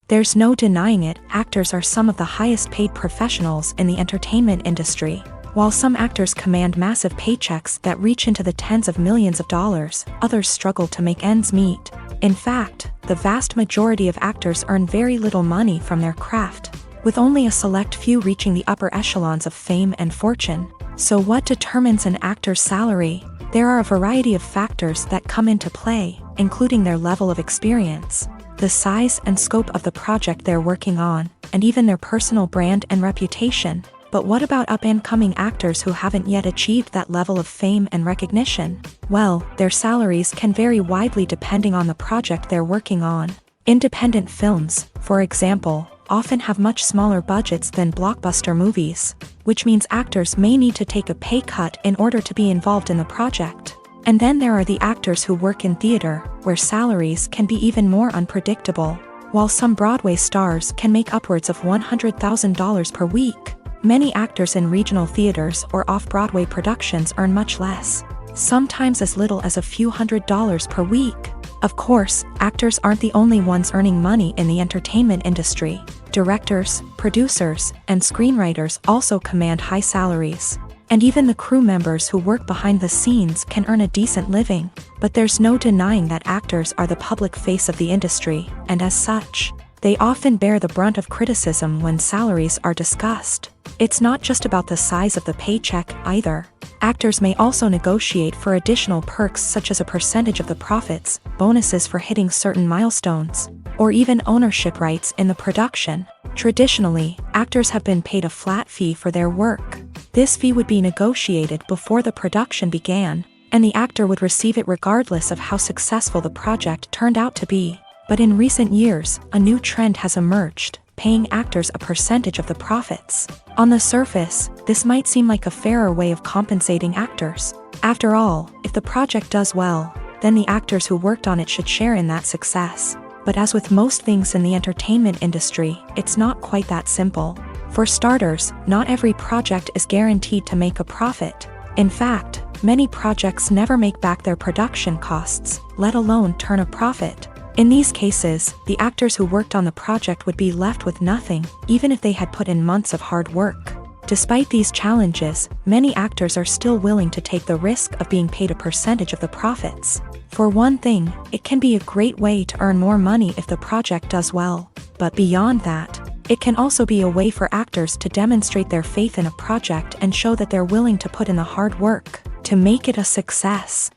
There's no denying it, actors are some of the highest paid professionals in the entertainment industry. While some actors command massive paychecks that reach into the tens of millions of dollars, others struggle to make ends meet. In fact, the vast majority of actors earn very little money from their craft, with only a select few reaching the upper echelons of fame and fortune. So what determines an actor's salary? There are a variety of factors that come into play, including their level of experience, the size and scope of the project they're working on, and even their personal brand and reputation. But what about up-and-coming actors who haven't yet achieved that level of fame and recognition? Well, their salaries can vary widely depending on the project they're working on. Independent films, for example, often have much smaller budgets than blockbuster movies, which means actors may need to take a pay cut in order to be involved in the project. And then there are the actors who work in theater, where salaries can be even more unpredictable. While some Broadway stars can make upwards of $100,000 per week, many actors in regional theaters or off-Broadway productions earn much less, sometimes as little as a few $100s per week. Of course, actors aren't the only ones earning money in the entertainment industry. Directors, producers, and screenwriters also command high salaries. And even the crew members who work behind the scenes can earn a decent living. But there's no denying that actors are the public face of the industry, and as such, they often bear the brunt of criticism when salaries are discussed. It's not just about the size of the paycheck, either. Actors may also negotiate for additional perks such as a percentage of the profits, bonuses for hitting certain milestones, or even ownership rights in the production. Traditionally, actors have been paid a flat fee for their work. This fee would be negotiated before the production began, and the actor would receive it regardless of how successful the project turned out to be. But in recent years, a new trend has emerged, paying actors a percentage of the profits. On the surface, this might seem like a fairer way of compensating actors. After all, if the project does well, then the actors who worked on it should share in that success. But as with most things in the entertainment industry, it's not quite that simple. For starters, not every project is guaranteed to make a profit. In fact, many projects never make back their production costs, let alone turn a profit. In these cases, the actors who worked on the project would be left with nothing, even if they had put in months of hard work. Despite these challenges, many actors are still willing to take the risk of being paid a percentage of the profits. For one thing, it can be a great way to earn more money if the project does well. But beyond that, it can also be a way for actors to demonstrate their faith in a project and show that they're willing to put in the hard work to make it a success.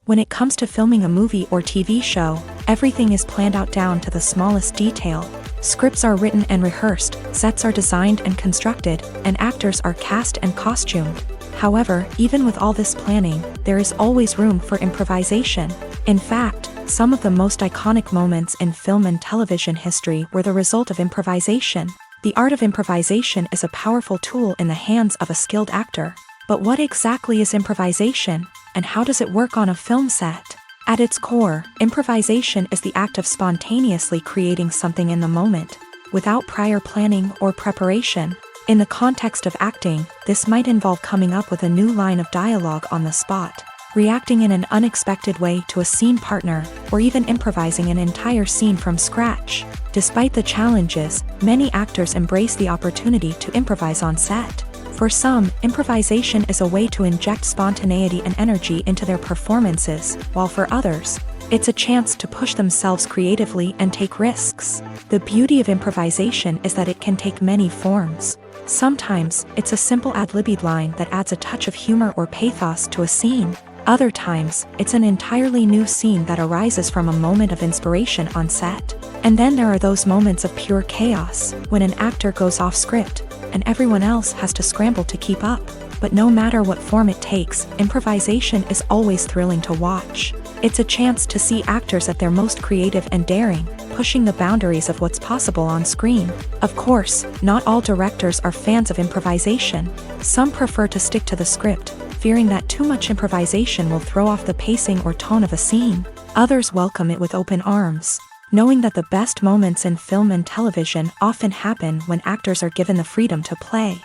When it comes to filming a movie or TV show, everything is planned out down to the smallest detail. Scripts are written and rehearsed, sets are designed and constructed, and actors are cast and costumed. However, even with all this planning, there is always room for improvisation. In fact, some of the most iconic moments in film and television history were the result of improvisation. The art of improvisation is a powerful tool in the hands of a skilled actor. But what exactly is improvisation, and how does it work on a film set? At its core, improvisation is the act of spontaneously creating something in the moment, without prior planning or preparation. In the context of acting, this might involve coming up with a new line of dialogue on the spot, reacting in an unexpected way to a scene partner, or even improvising an entire scene from scratch. Despite the challenges, many actors embrace the opportunity to improvise on set. For some, improvisation is a way to inject spontaneity and energy into their performances, while for others, it's a chance to push themselves creatively and take risks. The beauty of improvisation is that it can take many forms. Sometimes, it's a simple ad-libbed line that adds a touch of humor or pathos to a scene. Other times, it's an entirely new scene that arises from a moment of inspiration on set. And then there are those moments of pure chaos, when an actor goes off script, and everyone else has to scramble to keep up. But no matter what form it takes, improvisation is always thrilling to watch. It's a chance to see actors at their most creative and daring, pushing the boundaries of what's possible on screen. Of course, not all directors are fans of improvisation. Some prefer to stick to the script, fearing that too much improvisation will throw off the pacing or tone of a scene. Others welcome it with open arms, knowing that the best moments in film and television often happen when actors are given the freedom to play.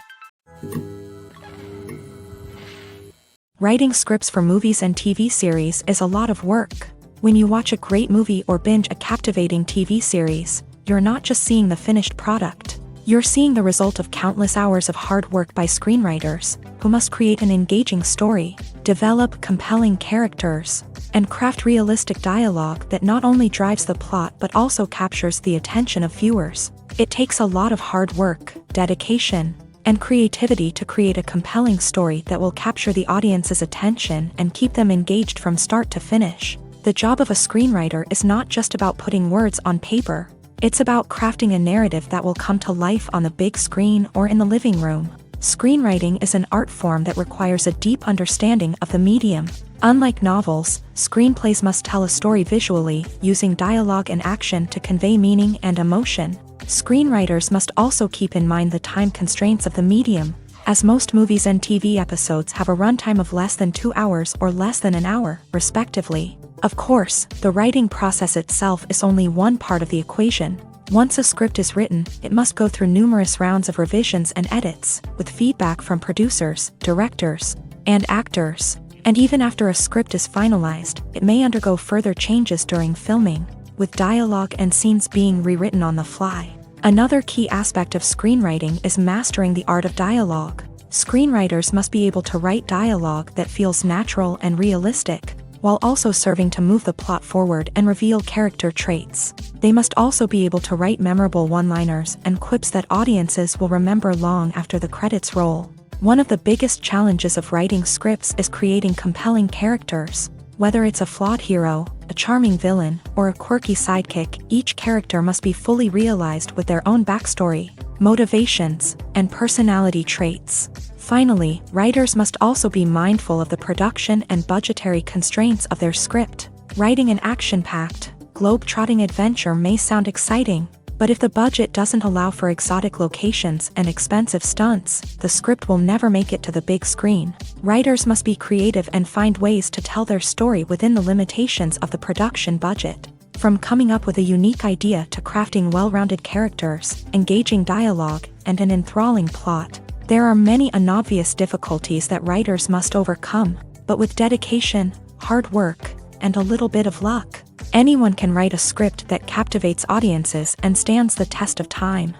Writing scripts for movies and TV series is a lot of work. When you watch a great movie or binge a captivating TV series, you're not just seeing the finished product. You're seeing the result of countless hours of hard work by screenwriters, who must create an engaging story, develop compelling characters, and craft realistic dialogue that not only drives the plot but also captures the attention of viewers. It takes a lot of hard work, dedication, and creativity to create a compelling story that will capture the audience's attention and keep them engaged from start to finish. The job of a screenwriter is not just about putting words on paper. It's about crafting a narrative that will come to life on the big screen or in the living room. Screenwriting is an art form that requires a deep understanding of the medium. Unlike novels, screenplays must tell a story visually, using dialogue and action to convey meaning and emotion. Screenwriters must also keep in mind the time constraints of the medium. as most movies and TV episodes have a runtime of less than 2 hours or less than an hour, respectively. Of course, the writing process itself is only one part of the equation. Once a script is written, it must go through numerous rounds of revisions and edits, with feedback from producers, directors, and actors. And even after a script is finalized, it may undergo further changes during filming, with dialogue and scenes being rewritten on the fly. Another key aspect of screenwriting is mastering the art of dialogue. Screenwriters must be able to write dialogue that feels natural and realistic, while also serving to move the plot forward and reveal character traits. They must also be able to write memorable one-liners and quips that audiences will remember long after the credits roll. One of the biggest challenges of writing scripts is creating compelling characters. Whether it's a flawed hero, a charming villain, or a quirky sidekick, each character must be fully realized with their own backstory, motivations, and personality traits. Finally, writers must also be mindful of the production and budgetary constraints of their script. Writing an action-packed, globe-trotting adventure may sound exciting, but if the budget doesn't allow for exotic locations and expensive stunts, the script will never make it to the big screen. Writers must be creative and find ways to tell their story within the limitations of the production budget. From coming up with a unique idea to crafting well-rounded characters, engaging dialogue, and an enthralling plot, there are many unobvious difficulties that writers must overcome, but with dedication, hard work, and a little bit of luck, anyone can write a script that captivates audiences and stands the test of time.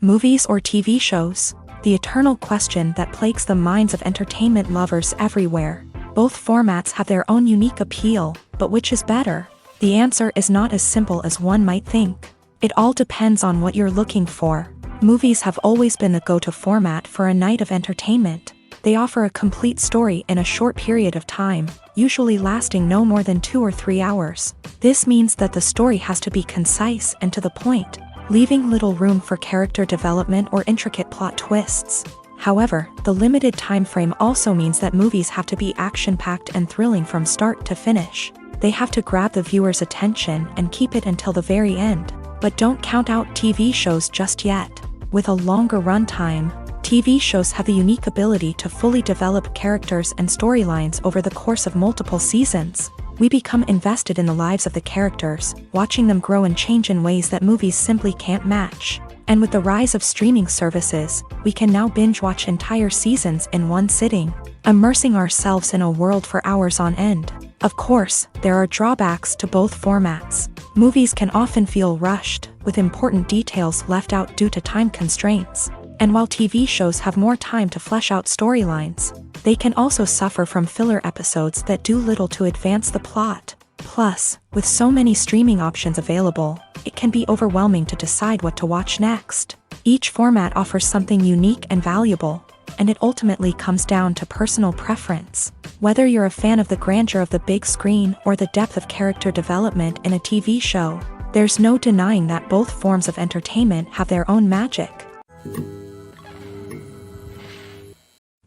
Movies or TV shows? The eternal question that plagues the minds of entertainment lovers everywhere. Both formats have their own unique appeal, but which is better? The answer is not as simple as one might think. It all depends on what you're looking for. Movies have always been the go-to format for a night of entertainment. They offer a complete story in a short period of time, usually lasting no more than 2 or 3 hours. This means that the story has to be concise and to the point, leaving little room for character development or intricate plot twists. However, the limited time frame also means that movies have to be action-packed and thrilling from start to finish. They have to grab the viewer's attention and keep it until the very end. But don't count out TV shows just yet. With a longer runtime, TV shows have the unique ability to fully develop characters and storylines over the course of multiple seasons. We become invested in the lives of the characters, watching them grow and change in ways that movies simply can't match. And with the rise of streaming services, we can now binge-watch entire seasons in one sitting, immersing ourselves in a world for hours on end. Of course, there are drawbacks to both formats. Movies can often feel rushed, with important details left out due to time constraints. And while TV shows have more time to flesh out storylines, they can also suffer from filler episodes that do little to advance the plot. Plus, with so many streaming options available, it can be overwhelming to decide what to watch next. Each format offers something unique and valuable, and it ultimately comes down to personal preference. Whether you're a fan of the grandeur of the big screen or the depth of character development in a TV show, there's no denying that both forms of entertainment have their own magic.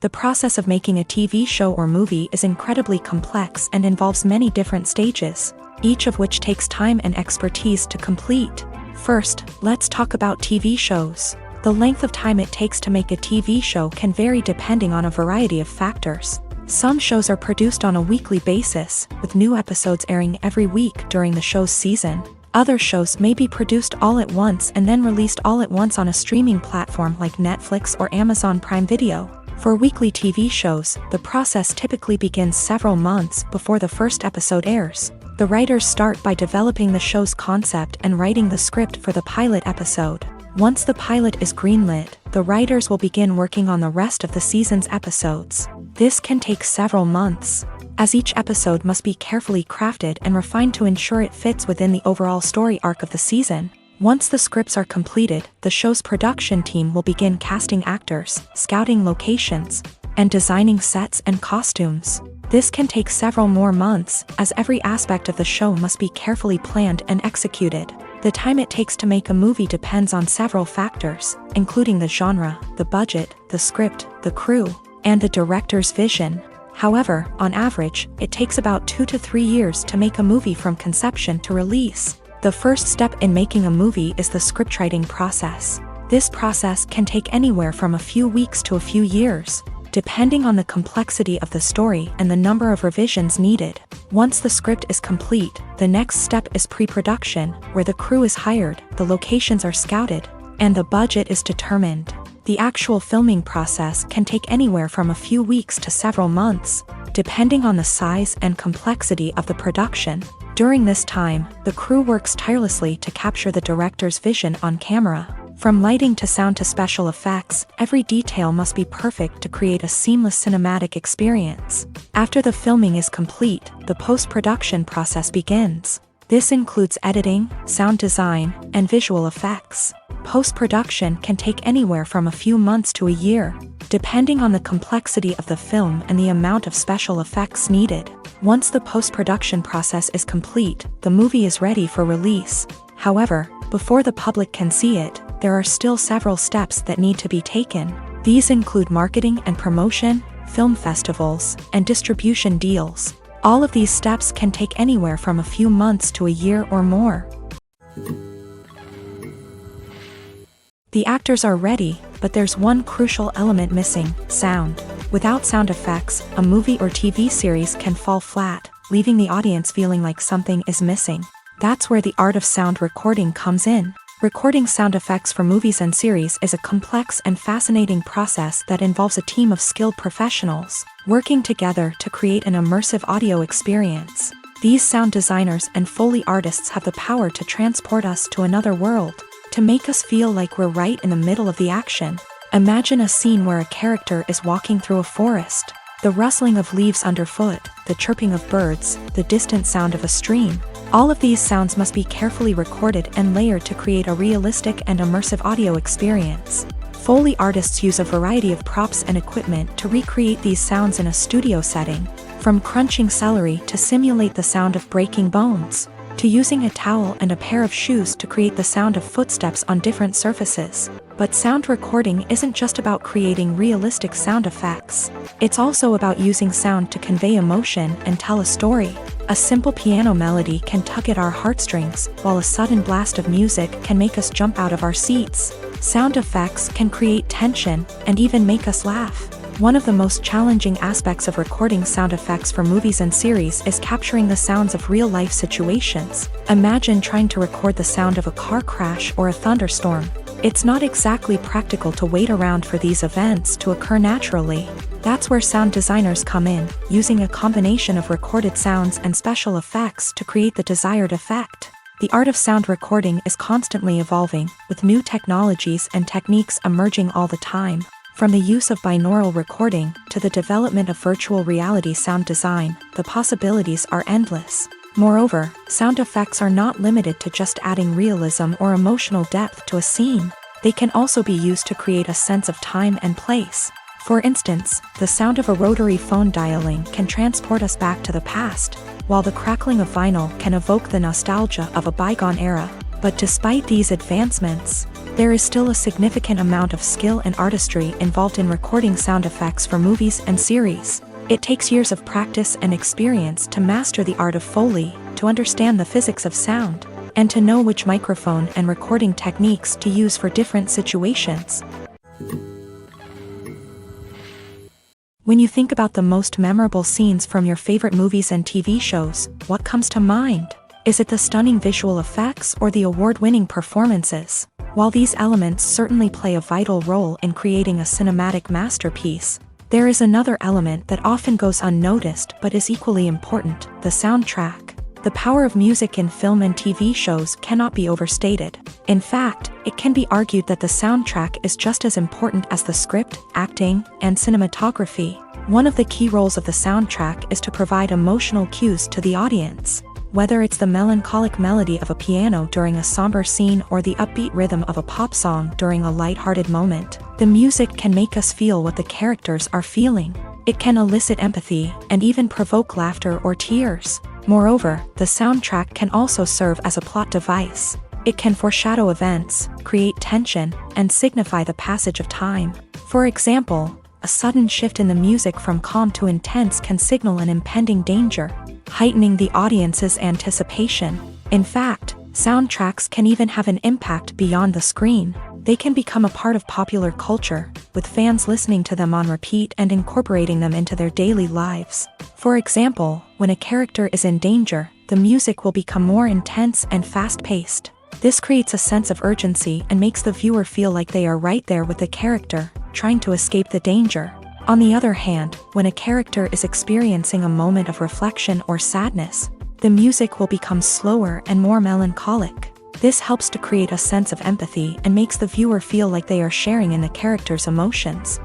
The process of making a TV show or movie is incredibly complex and involves many different stages, each of which takes time and expertise to complete. First, let's talk about TV shows. The length of time it takes to make a TV show can vary depending on a variety of factors. Some shows are produced on a weekly basis, with new episodes airing every week during the show's season. Other shows may be produced all at once and then released all at once on a streaming platform like Netflix or Amazon Prime Video. For weekly TV shows, the process typically begins several months before the first episode airs. The writers start by developing the show's concept and writing the script for the pilot episode. Once the pilot is greenlit, the writers will begin working on the rest of the season's episodes. This can take several months, as each episode must be carefully crafted and refined to ensure it fits within the overall story arc of the season. Once the scripts are completed, the show's production team will begin casting actors, scouting locations, and designing sets and costumes. This can take several more months, as every aspect of the show must be carefully planned and executed. The time it takes to make a movie depends on several factors, including the genre, the budget, the script, the crew, and the director's vision. However, on average, it takes about 2 to 3 years to make a movie from conception to release. The first step in making a movie is the scriptwriting process. This process can take anywhere from a few weeks to a few years, depending on the complexity of the story and the number of revisions needed. Once the script is complete, the next step is pre-production, where the crew is hired, the locations are scouted, and the budget is determined. The actual filming process can take anywhere from a few weeks to several months, depending on the size and complexity of the production. During this time, the crew works tirelessly to capture the director's vision on camera. From lighting to sound to special effects, every detail must be perfect to create a seamless cinematic experience. After the filming is complete, the post-production process begins. This includes editing, sound design, and visual effects. Post-production can take anywhere from a few months to a year, depending on the complexity of the film and the amount of special effects needed. Once the post-production process is complete, the movie is ready for release. However, before the public can see it, there are still several steps that need to be taken. These include marketing and promotion, film festivals, and distribution deals. All of these steps can take anywhere from a few months to a year or more. The actors are ready, but there's one crucial element missing: sound. Without sound effects, a movie or TV series can fall flat, leaving the audience feeling like something is missing. That's where the art of sound recording comes in. Recording sound effects for movies and series is a complex and fascinating process that involves a team of skilled professionals working together to create an immersive audio experience. These sound designers and Foley artists have the power to transport us to another world, to make us feel like we're right in the middle of the action. Imagine a scene where a character is walking through a forest. The rustling of leaves underfoot, the chirping of birds, the distant sound of a stream. All of these sounds must be carefully recorded and layered to create a realistic and immersive audio experience. Foley artists use a variety of props and equipment to recreate these sounds in a studio setting, from crunching celery to simulate the sound of breaking bones, to using a towel and a pair of shoes to create the sound of footsteps on different surfaces. But sound recording isn't just about creating realistic sound effects. It's also about using sound to convey emotion and tell a story. A simple piano melody can tug at our heartstrings, while a sudden blast of music can make us jump out of our seats. Sound effects can create tension and even make us laugh. One of the most challenging aspects of recording sound effects for movies and series is capturing the sounds of real-life situations. Imagine trying to record the sound of a car crash or a thunderstorm. It's not exactly practical to wait around for these events to occur naturally. That's where sound designers come in, using a combination of recorded sounds and special effects to create the desired effect. The art of sound recording is constantly evolving, with new technologies and techniques emerging all the time. From the use of binaural recording to the development of virtual reality sound design, the possibilities are endless. Moreover, sound effects are not limited to just adding realism or emotional depth to a scene. They can also be used to create a sense of time and place. For instance, the sound of a rotary phone dialing can transport us back to the past, while the crackling of vinyl can evoke the nostalgia of a bygone era. But despite these advancements, there is still a significant amount of skill and artistry involved in recording sound effects for movies and series. It takes years of practice and experience to master the art of Foley, to understand the physics of sound, and to know which microphone and recording techniques to use for different situations. When you think about the most memorable scenes from your favorite movies and TV shows, what comes to mind? Is it the stunning visual effects or the award-winning performances? While these elements certainly play a vital role in creating a cinematic masterpiece, there is another element that often goes unnoticed but is equally important: the soundtrack. The power of music in film and TV shows cannot be overstated. In fact, it can be argued that the soundtrack is just as important as the script, acting, and cinematography. One of the key roles of the soundtrack is to provide emotional cues to the audience. Whether it's the melancholic melody of a piano during a somber scene or the upbeat rhythm of a pop song during a light-hearted moment, the music can make us feel what the characters are feeling. It can elicit empathy and even provoke laughter or tears. Moreover, the soundtrack can also serve as a plot device. It can foreshadow events, create tension, and signify the passage of time. For example, a sudden shift in the music from calm to intense can signal an impending danger, heightening the audience's anticipation. In fact, soundtracks can even have an impact beyond the screen. They can become a part of popular culture, with fans listening to them on repeat and incorporating them into their daily lives. For example, when a character is in danger, the music will become more intense and fast-paced. This creates a sense of urgency and makes the viewer feel like they are right there with the character, trying to escape the danger. On the other hand, when a character is experiencing a moment of reflection or sadness, the music will become slower and more melancholic. This helps to create a sense of empathy and makes the viewer feel like they are sharing in the character's emotions.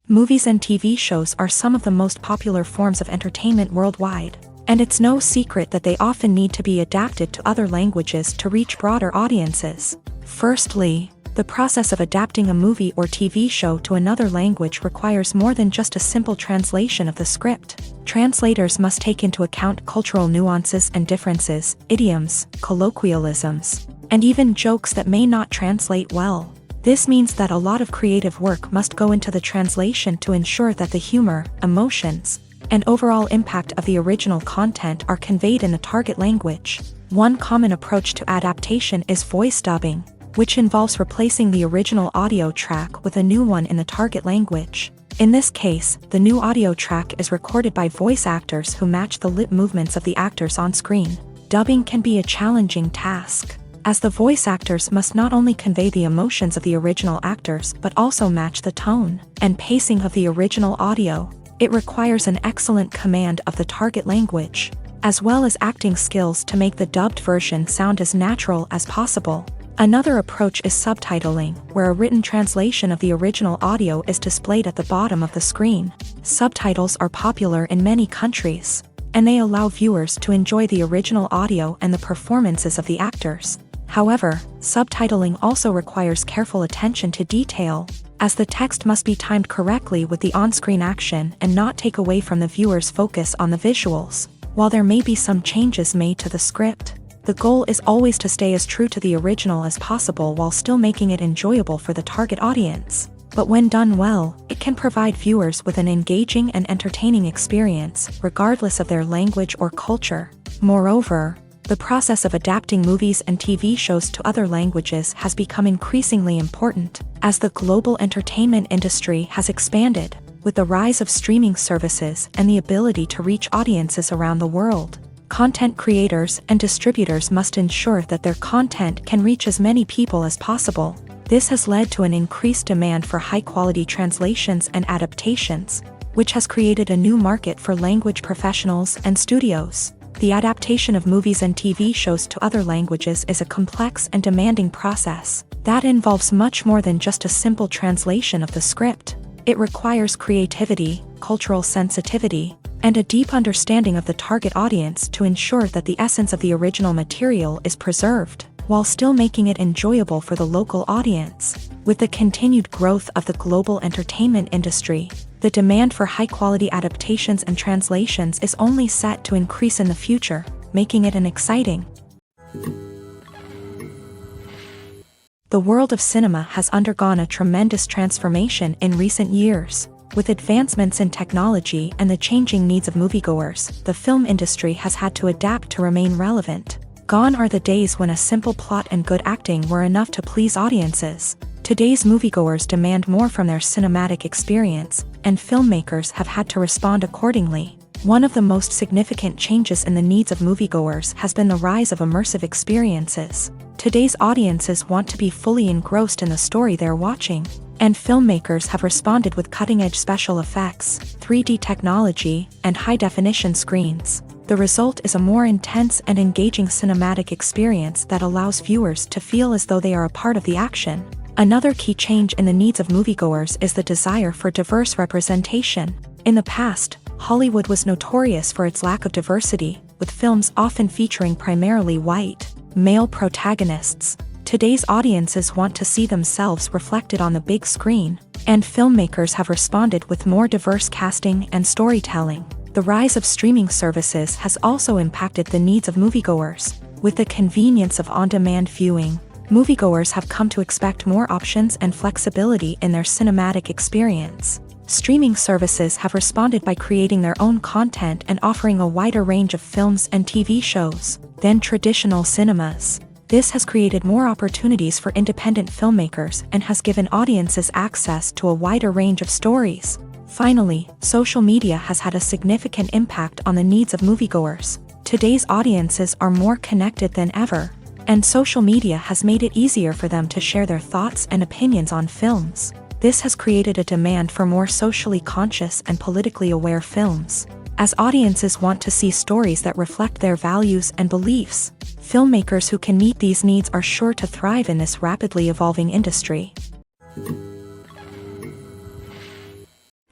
Movies and TV shows are some of the most popular forms of entertainment worldwide, and it's no secret that they often need to be adapted to other languages to reach broader audiences. Firstly, the process of adapting a movie or TV show to another language requires more than just a simple translation of the script. Translators must take into account cultural nuances and differences, idioms, colloquialisms, and even jokes that may not translate well. This means that a lot of creative work must go into the translation to ensure that the humor, emotions, and overall impact of the original content are conveyed in the target language. One common approach to adaptation is voice dubbing, which involves replacing the original audio track with a new one in the target language. In this case, the new audio track is recorded by voice actors who match the lip movements of the actors on screen. Dubbing can be a challenging task, as the voice actors must not only convey the emotions of the original actors but also match the tone and pacing of the original audio. It requires an excellent command of the target language, as well as acting skills to make the dubbed version sound as natural as possible. Another approach is subtitling, where a written translation of the original audio is displayed at the bottom of the screen. Subtitles are popular in many countries, and they allow viewers to enjoy the original audio and the performances of the actors. However, subtitling also requires careful attention to detail, as the text must be timed correctly with the on-screen action and not take away from the viewer's focus on the visuals. While there may be some changes made to the script, the goal is always to stay as true to the original as possible while still making it enjoyable for the target audience. But when done well, it can provide viewers with an engaging and entertaining experience, regardless of their language or culture. Moreover, the process of adapting movies and TV shows to other languages has become increasingly important, as the global entertainment industry has expanded, with the rise of streaming services and the ability to reach audiences around the world. Content creators and distributors must ensure that their content can reach as many people as possible. This has led to an increased demand for high-quality translations and adaptations, which has created a new market for language professionals and studios. The adaptation of movies and TV shows to other languages is a complex and demanding process that involves much more than just a simple translation of the script. It requires creativity, cultural sensitivity, and a deep understanding of the target audience to ensure that the essence of the original material is preserved, while still making it enjoyable for the local audience. With the continued growth of the global entertainment industry, the demand for high-quality adaptations and translations is only set to increase in the future, making it an exciting. The world of cinema has undergone a tremendous transformation in recent years. With advancements in technology and the changing needs of moviegoers, the film industry has had to adapt to remain relevant. Gone are the days when a simple plot and good acting were enough to please audiences. Today's moviegoers demand more from their cinematic experience, and filmmakers have had to respond accordingly. One of the most significant changes in the needs of moviegoers has been the rise of immersive experiences. Today's audiences want to be fully engrossed in the story they're watching, and filmmakers have responded with cutting-edge special effects, 3D technology, and high-definition screens. The result is a more intense and engaging cinematic experience that allows viewers to feel as though they are a part of the action. Another key change in the needs of moviegoers is the desire for diverse representation. In the past, Hollywood was notorious for its lack of diversity, with films often featuring primarily white, male protagonists. Today's audiences want to see themselves reflected on the big screen, and filmmakers have responded with more diverse casting and storytelling. The rise of streaming services has also impacted the needs of moviegoers. With the convenience of on-demand viewing, moviegoers have come to expect more options and flexibility in their cinematic experience. Streaming services have responded by creating their own content and offering a wider range of films and TV shows than traditional cinemas. This has created more opportunities for independent filmmakers and has given audiences access to a wider range of stories. Finally, social media has had a significant impact on the needs of moviegoers. Today's audiences are more connected than ever, and social media has made it easier for them to share their thoughts and opinions on films. This has created a demand for more socially conscious and politically aware films. As audiences want to see stories that reflect their values and beliefs, filmmakers who can meet these needs are sure to thrive in this rapidly evolving industry.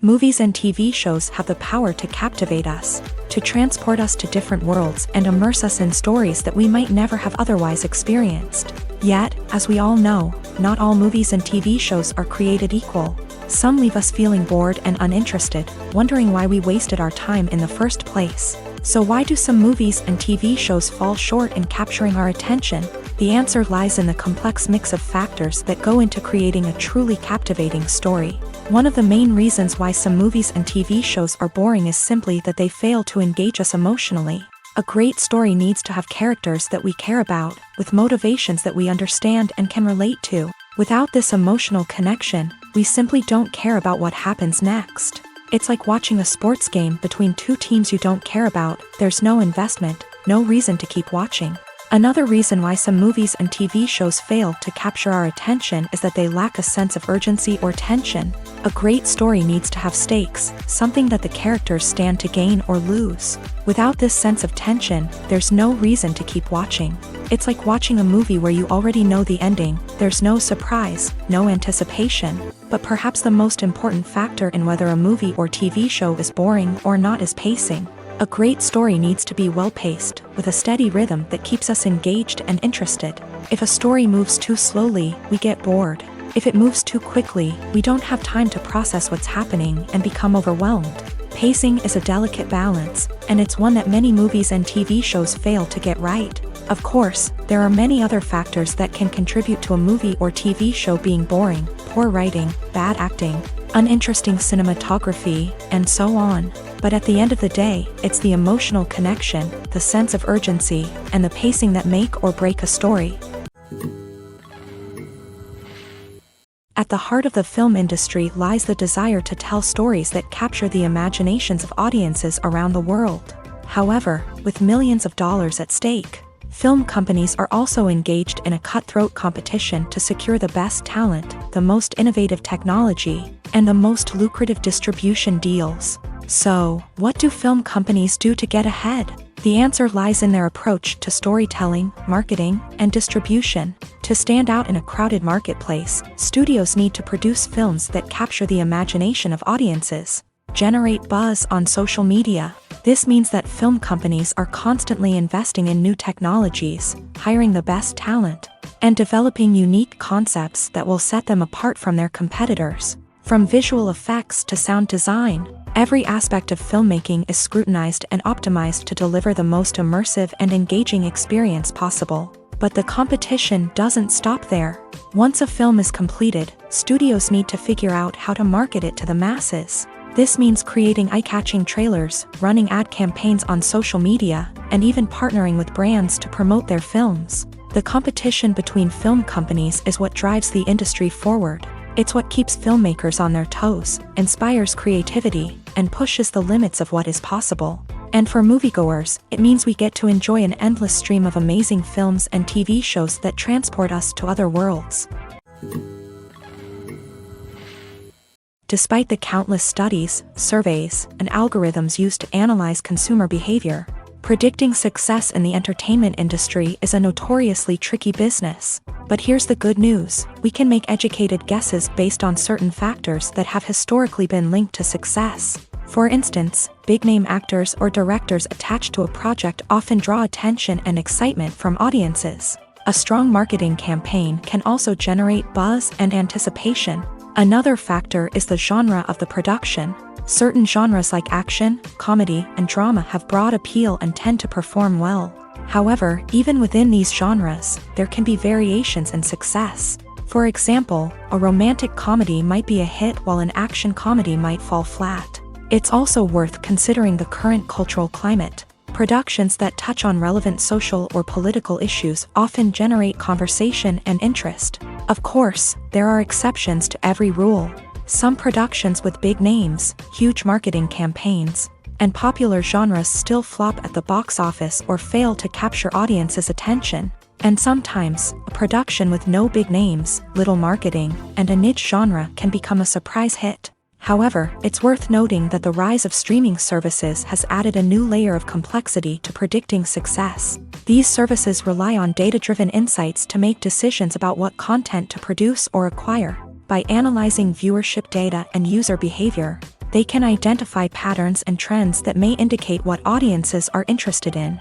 Movies and TV shows have the power to captivate us, to transport us to different worlds and immerse us in stories that we might never have otherwise experienced. Yet, as we all know, not all movies and TV shows are created equal. Some leave us feeling bored and uninterested, wondering why we wasted our time in the first place. So why do some movies and TV shows fall short in capturing our attention? The answer lies in the complex mix of factors that go into creating a truly captivating story. One of the main reasons why some movies and TV shows are boring is simply that they fail to engage us emotionally. A great story needs to have characters that we care about, with motivations that we understand and can relate to. Without this emotional connection, we simply don't care about what happens next. It's like watching a sports game between two teams you don't care about. There's no investment, no reason to keep watching. Another reason why some movies and TV shows fail to capture our attention is that they lack a sense of urgency or tension. A great story needs to have stakes, something that the characters stand to gain or lose. Without this sense of tension, there's no reason to keep watching. It's like watching a movie where you already know the ending. There's no surprise, no anticipation. But perhaps the most important factor in whether a movie or TV show is boring or not is pacing. A great story needs to be well-paced, with a steady rhythm that keeps us engaged and interested. If a story moves too slowly, we get bored. If it moves too quickly, we don't have time to process what's happening and become overwhelmed. Pacing is a delicate balance, and it's one that many movies and TV shows fail to get right. Of course, there are many other factors that can contribute to a movie or TV show being boring: poor writing, bad acting, uninteresting cinematography, and so on. But at the end of the day, it's the emotional connection, the sense of urgency, and the pacing that make or break a story. At the heart of the film industry lies the desire to tell stories that capture the imaginations of audiences around the world. However, with millions of dollars at stake, film companies are also engaged in a cutthroat competition to secure the best talent, the most innovative technology, and the most lucrative distribution deals. So, what do film companies do to get ahead? The answer lies in their approach to storytelling, marketing, and distribution. To stand out in a crowded marketplace, studios need to produce films that capture the imagination of audiences, generate buzz on social media. This means that film companies are constantly investing in new technologies, hiring the best talent, and developing unique concepts that will set them apart from their competitors. From visual effects to sound design, every aspect of filmmaking is scrutinized and optimized to deliver the most immersive and engaging experience possible. But the competition doesn't stop there. Once a film is completed, studios need to figure out how to market it to the masses. This means creating eye-catching trailers, running ad campaigns on social media, and even partnering with brands to promote their films. The competition between film companies is what drives the industry forward. It's what keeps filmmakers on their toes, inspires creativity, and pushes the limits of what is possible. And for moviegoers, it means we get to enjoy an endless stream of amazing films and TV shows that transport us to other worlds. Despite the countless studies, surveys, and algorithms used to analyze consumer behavior, predicting success in the entertainment industry is a notoriously tricky business. But here's the good news: we can make educated guesses based on certain factors that have historically been linked to success. For instance, big-name actors or directors attached to a project often draw attention and excitement from audiences. A strong marketing campaign can also generate buzz and anticipation. Another factor is the genre of the production. Certain genres like action, comedy, and drama have broad appeal and tend to perform well. However, even within these genres, there can be variations in success. For example, a romantic comedy might be a hit while an action comedy might fall flat. It's also worth considering the current cultural climate. Productions that touch on relevant social or political issues often generate conversation and interest. Of course, there are exceptions to every rule. Some productions with big names, huge marketing campaigns, and popular genres still flop at the box office or fail to capture audiences' attention. And sometimes, a production with no big names, little marketing, and a niche genre can become a surprise hit. However, it's worth noting that the rise of streaming services has added a new layer of complexity to predicting success. These services rely on data-driven insights to make decisions about what content to produce or acquire. By analyzing viewership data and user behavior, they can identify patterns and trends that may indicate what audiences are interested in.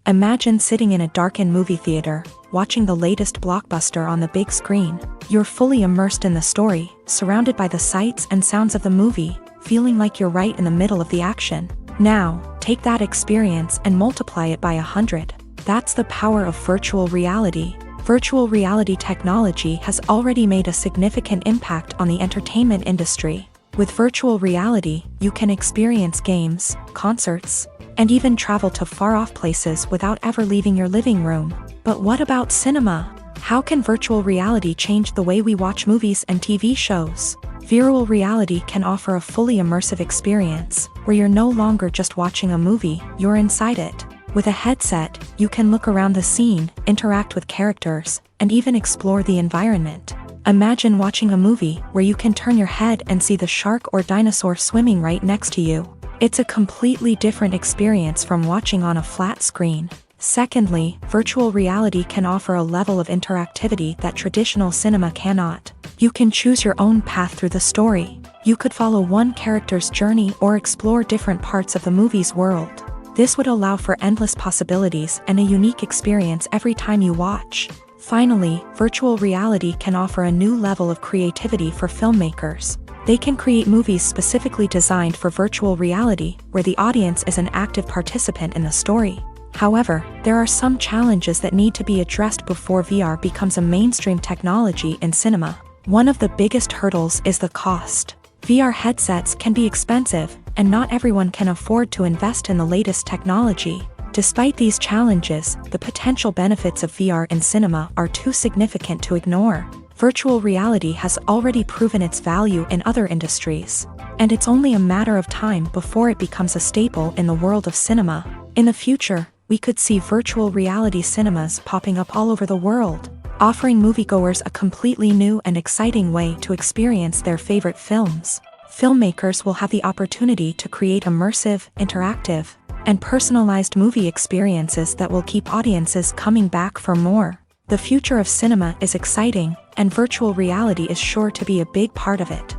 Imagine sitting in a darkened movie theater, watching the latest blockbuster on the big screen. You're fully immersed in the story, surrounded by the sights and sounds of the movie, feeling like you're right in the middle of the action. Now, take that experience and multiply it by 100. That's the power of virtual reality. Virtual reality technology has already made a significant impact on the entertainment industry. With virtual reality, you can experience games, concerts, and even travel to far-off places without ever leaving your living room. But what about cinema? How can virtual reality change the way we watch movies and TV shows? Virtual reality can offer a fully immersive experience, where you're no longer just watching a movie, you're inside it. With a headset, you can look around the scene, interact with characters, and even explore the environment. Imagine watching a movie where you can turn your head and see the shark or dinosaur swimming right next to you. It's a completely different experience from watching on a flat screen. Secondly, virtual reality can offer a level of interactivity that traditional cinema cannot. You can choose your own path through the story. You could follow one character's journey or explore different parts of the movie's world. This would allow for endless possibilities and a unique experience every time you watch. Finally, virtual reality can offer a new level of creativity for filmmakers. They can create movies specifically designed for virtual reality, where the audience is an active participant in the story. However, there are some challenges that need to be addressed before VR becomes a mainstream technology in cinema. One of the biggest hurdles is the cost. VR headsets can be expensive, and not everyone can afford to invest in the latest technology. Despite these challenges, the potential benefits of VR in cinema are too significant to ignore. Virtual reality has already proven its value in other industries, and it's only a matter of time before it becomes a staple in the world of cinema. In the future, we could see virtual reality cinemas popping up all over the world, offering moviegoers a completely new and exciting way to experience their favorite films. Filmmakers will have the opportunity to create immersive, interactive, and personalized movie experiences that will keep audiences coming back for more. The future of cinema is exciting, and virtual reality is sure to be a big part of it.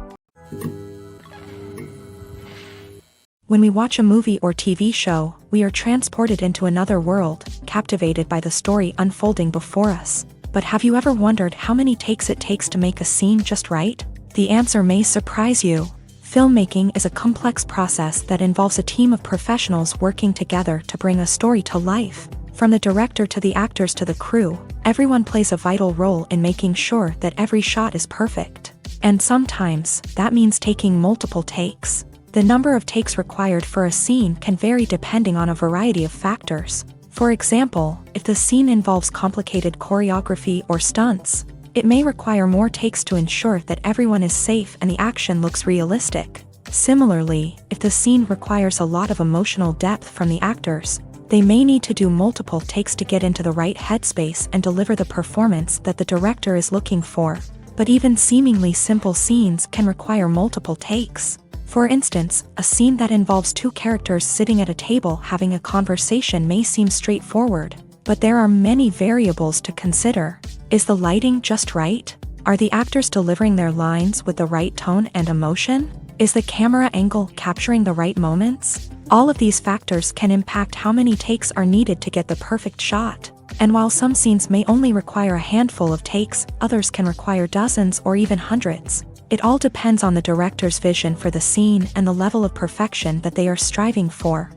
When we watch a movie or TV show, we are transported into another world, captivated by the story unfolding before us. But have you ever wondered how many takes it takes to make a scene just right? The answer may surprise you. Filmmaking is a complex process that involves a team of professionals working together to bring a story to life. From the director to the actors to the crew, everyone plays a vital role in making sure that every shot is perfect. And sometimes, that means taking multiple takes. The number of takes required for a scene can vary depending on a variety of factors. For example, if the scene involves complicated choreography or stunts, it may require more takes to ensure that everyone is safe and the action looks realistic. Similarly, if the scene requires a lot of emotional depth from the actors, they may need to do multiple takes to get into the right headspace and deliver the performance that the director is looking for. But even seemingly simple scenes can require multiple takes. For instance, a scene that involves two characters sitting at a table having a conversation may seem straightforward, but there are many variables to consider. Is the lighting just right? Are the actors delivering their lines with the right tone and emotion? Is the camera angle capturing the right moments? All of these factors can impact how many takes are needed to get the perfect shot. And while some scenes may only require a handful of takes, others can require dozens or even hundreds. It all depends on the director's vision for the scene and the level of perfection that they are striving for.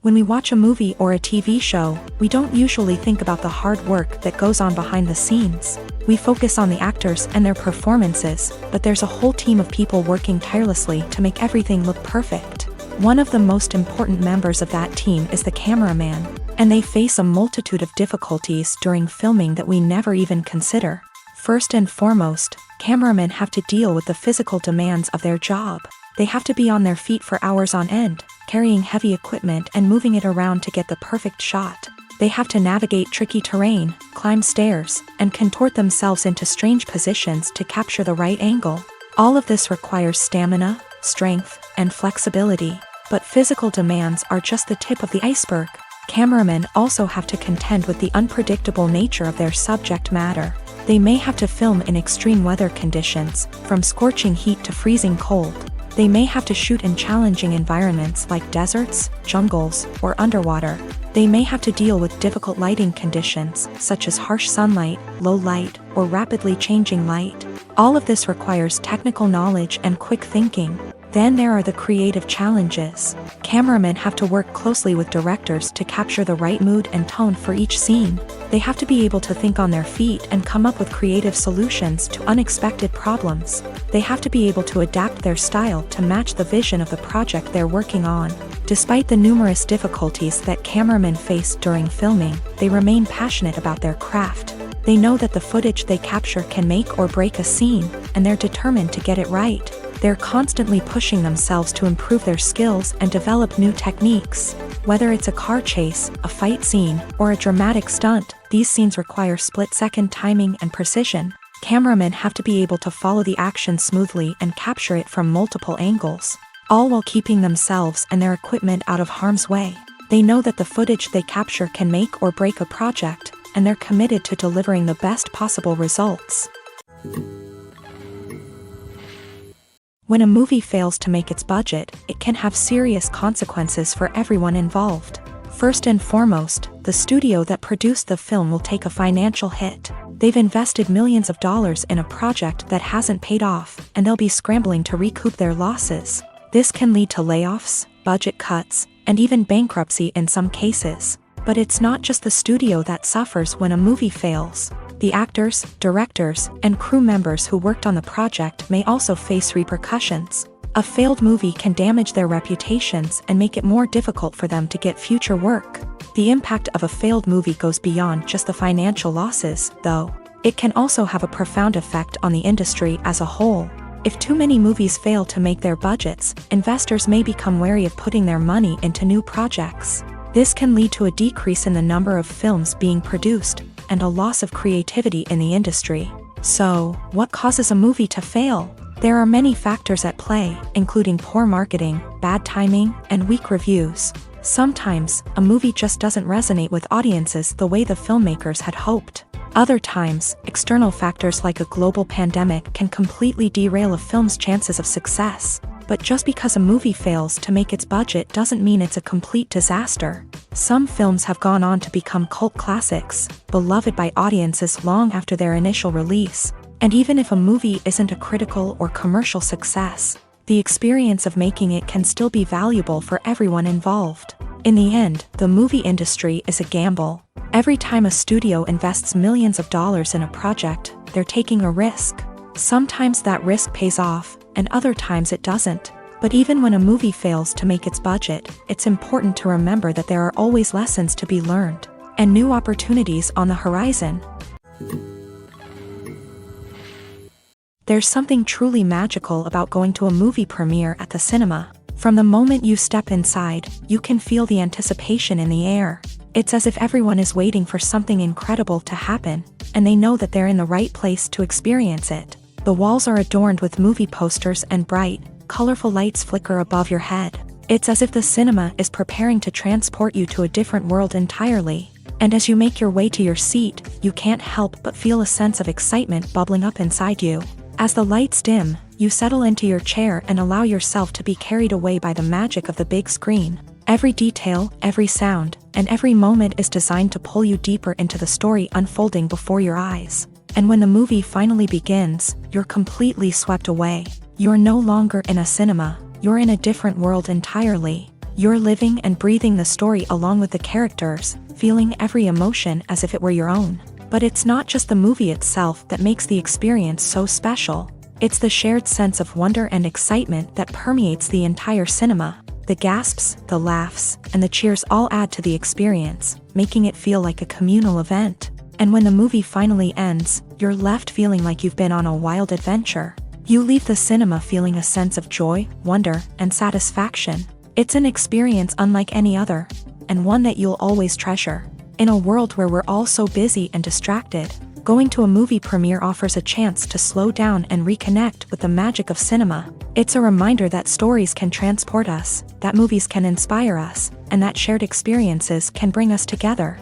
When we watch a movie or a TV show, we don't usually think about the hard work that goes on behind the scenes. We focus on the actors and their performances, but there's a whole team of people working tirelessly to make everything look perfect. One of the most important members of that team is the cameraman, and they face a multitude of difficulties during filming that we never even consider. First and foremost, cameramen have to deal with the physical demands of their job. They have to be on their feet for hours on end, carrying heavy equipment and moving it around to get the perfect shot. They have to navigate tricky terrain, climb stairs, and contort themselves into strange positions to capture the right angle. All of this requires stamina, strength, and flexibility. But physical demands are just the tip of the iceberg. Cameramen also have to contend with the unpredictable nature of their subject matter. They may have to film in extreme weather conditions, from scorching heat to freezing cold. They may have to shoot in challenging environments like deserts, jungles, or underwater. They may have to deal with difficult lighting conditions, such as harsh sunlight, low light, or rapidly changing light. All of this requires technical knowledge and quick thinking. Then there are the creative challenges. Cameramen have to work closely with directors to capture the right mood and tone for each scene. They have to be able to think on their feet and come up with creative solutions to unexpected problems. They have to be able to adapt their style to match the vision of the project they're working on. Despite the numerous difficulties that cameramen face during filming, they remain passionate about their craft. They know that the footage they capture can make or break a scene, and they're determined to get it right. They're constantly pushing themselves to improve their skills and develop new techniques. Whether it's a car chase, a fight scene, or a dramatic stunt, these scenes require split-second timing and precision. Cameramen have to be able to follow the action smoothly and capture it from multiple angles, all while keeping themselves and their equipment out of harm's way. They know that the footage they capture can make or break a project, and they're committed to delivering the best possible results. When a movie fails to make its budget, it can have serious consequences for everyone involved. First and foremost, the studio that produced the film will take a financial hit. They've invested millions of dollars in a project that hasn't paid off, and they'll be scrambling to recoup their losses. This can lead to layoffs, budget cuts, and even bankruptcy in some cases. But it's not just the studio that suffers when a movie fails. The actors, directors, and crew members who worked on the project may also face repercussions. A failed movie can damage their reputations and make it more difficult for them to get future work. The impact of a failed movie goes beyond just the financial losses, though. It can also have a profound effect on the industry as a whole. If too many movies fail to make their budgets, investors may become wary of putting their money into new projects. This can lead to a decrease in the number of films being produced, and a loss of creativity in the industry. So, what causes a movie to fail? There are many factors at play, including poor marketing, bad timing, and weak reviews. Sometimes, a movie just doesn't resonate with audiences the way the filmmakers had hoped. Other times, external factors like a global pandemic can completely derail a film's chances of success. But just because a movie fails to make its budget doesn't mean it's a complete disaster. Some films have gone on to become cult classics, beloved by audiences long after their initial release. And even if a movie isn't a critical or commercial success, the experience of making it can still be valuable for everyone involved. In the end, the movie industry is a gamble. Every time a studio invests millions of dollars in a project, they're taking a risk. Sometimes that risk pays off, and other times it doesn't. But even when a movie fails to make its budget, it's important to remember that there are always lessons to be learned, and new opportunities on the horizon. There's something truly magical about going to a movie premiere at the cinema. From the moment you step inside, you can feel the anticipation in the air. It's as if everyone is waiting for something incredible to happen, and they know that they're in the right place to experience it. The walls are adorned with movie posters and bright, colorful lights flicker above your head. It's as if the cinema is preparing to transport you to a different world entirely. And as you make your way to your seat, you can't help but feel a sense of excitement bubbling up inside you. As the lights dim, you settle into your chair and allow yourself to be carried away by the magic of the big screen. Every detail, every sound, and every moment is designed to pull you deeper into the story unfolding before your eyes. And when the movie finally begins, you're completely swept away. You're no longer in a cinema, you're in a different world entirely. You're living and breathing the story along with the characters, feeling every emotion as if it were your own. But it's not just the movie itself that makes the experience so special. It's the shared sense of wonder and excitement that permeates the entire cinema. The gasps, the laughs, and the cheers all add to the experience, making it feel like a communal event. And when the movie finally ends, you're left feeling like you've been on a wild adventure. You leave the cinema feeling a sense of joy, wonder, and satisfaction. It's an experience unlike any other, and one that you'll always treasure. In a world where we're all so busy and distracted, going to a movie premiere offers a chance to slow down and reconnect with the magic of cinema. It's a reminder that stories can transport us, that movies can inspire us, and that shared experiences can bring us together.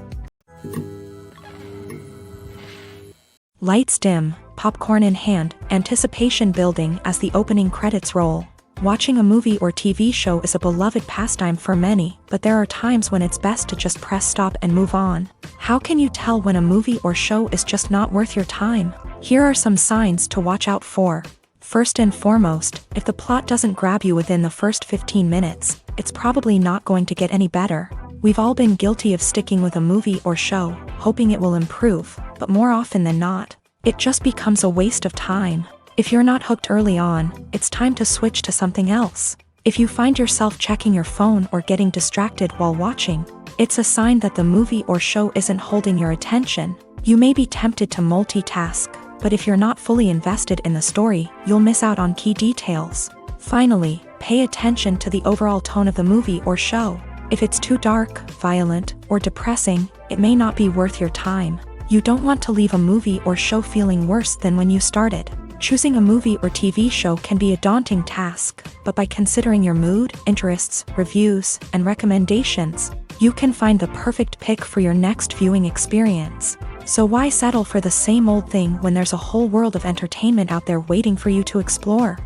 Lights dim, popcorn in hand, anticipation building as the opening credits roll. Watching a movie or TV show is a beloved pastime for many, but there are times when it's best to just press stop and move on. How can you tell when a movie or show is just not worth your time? Here are some signs to watch out for. First and foremost, if the plot doesn't grab you within the first 15 minutes, it's probably not going to get any better. We've all been guilty of sticking with a movie or show, hoping it will improve, but more often than not, it just becomes a waste of time. If you're not hooked early on, it's time to switch to something else. If you find yourself checking your phone or getting distracted while watching, it's a sign that the movie or show isn't holding your attention. You may be tempted to multitask, but if you're not fully invested in the story, you'll miss out on key details. Finally, pay attention to the overall tone of the movie or show. If it's too dark, violent, or depressing, it may not be worth your time. You don't want to leave a movie or show feeling worse than when you started. Choosing a movie or TV show can be a daunting task, but by considering your mood, interests, reviews, and recommendations, you can find the perfect pick for your next viewing experience. So why settle for the same old thing when there's a whole world of entertainment out there waiting for you to explore?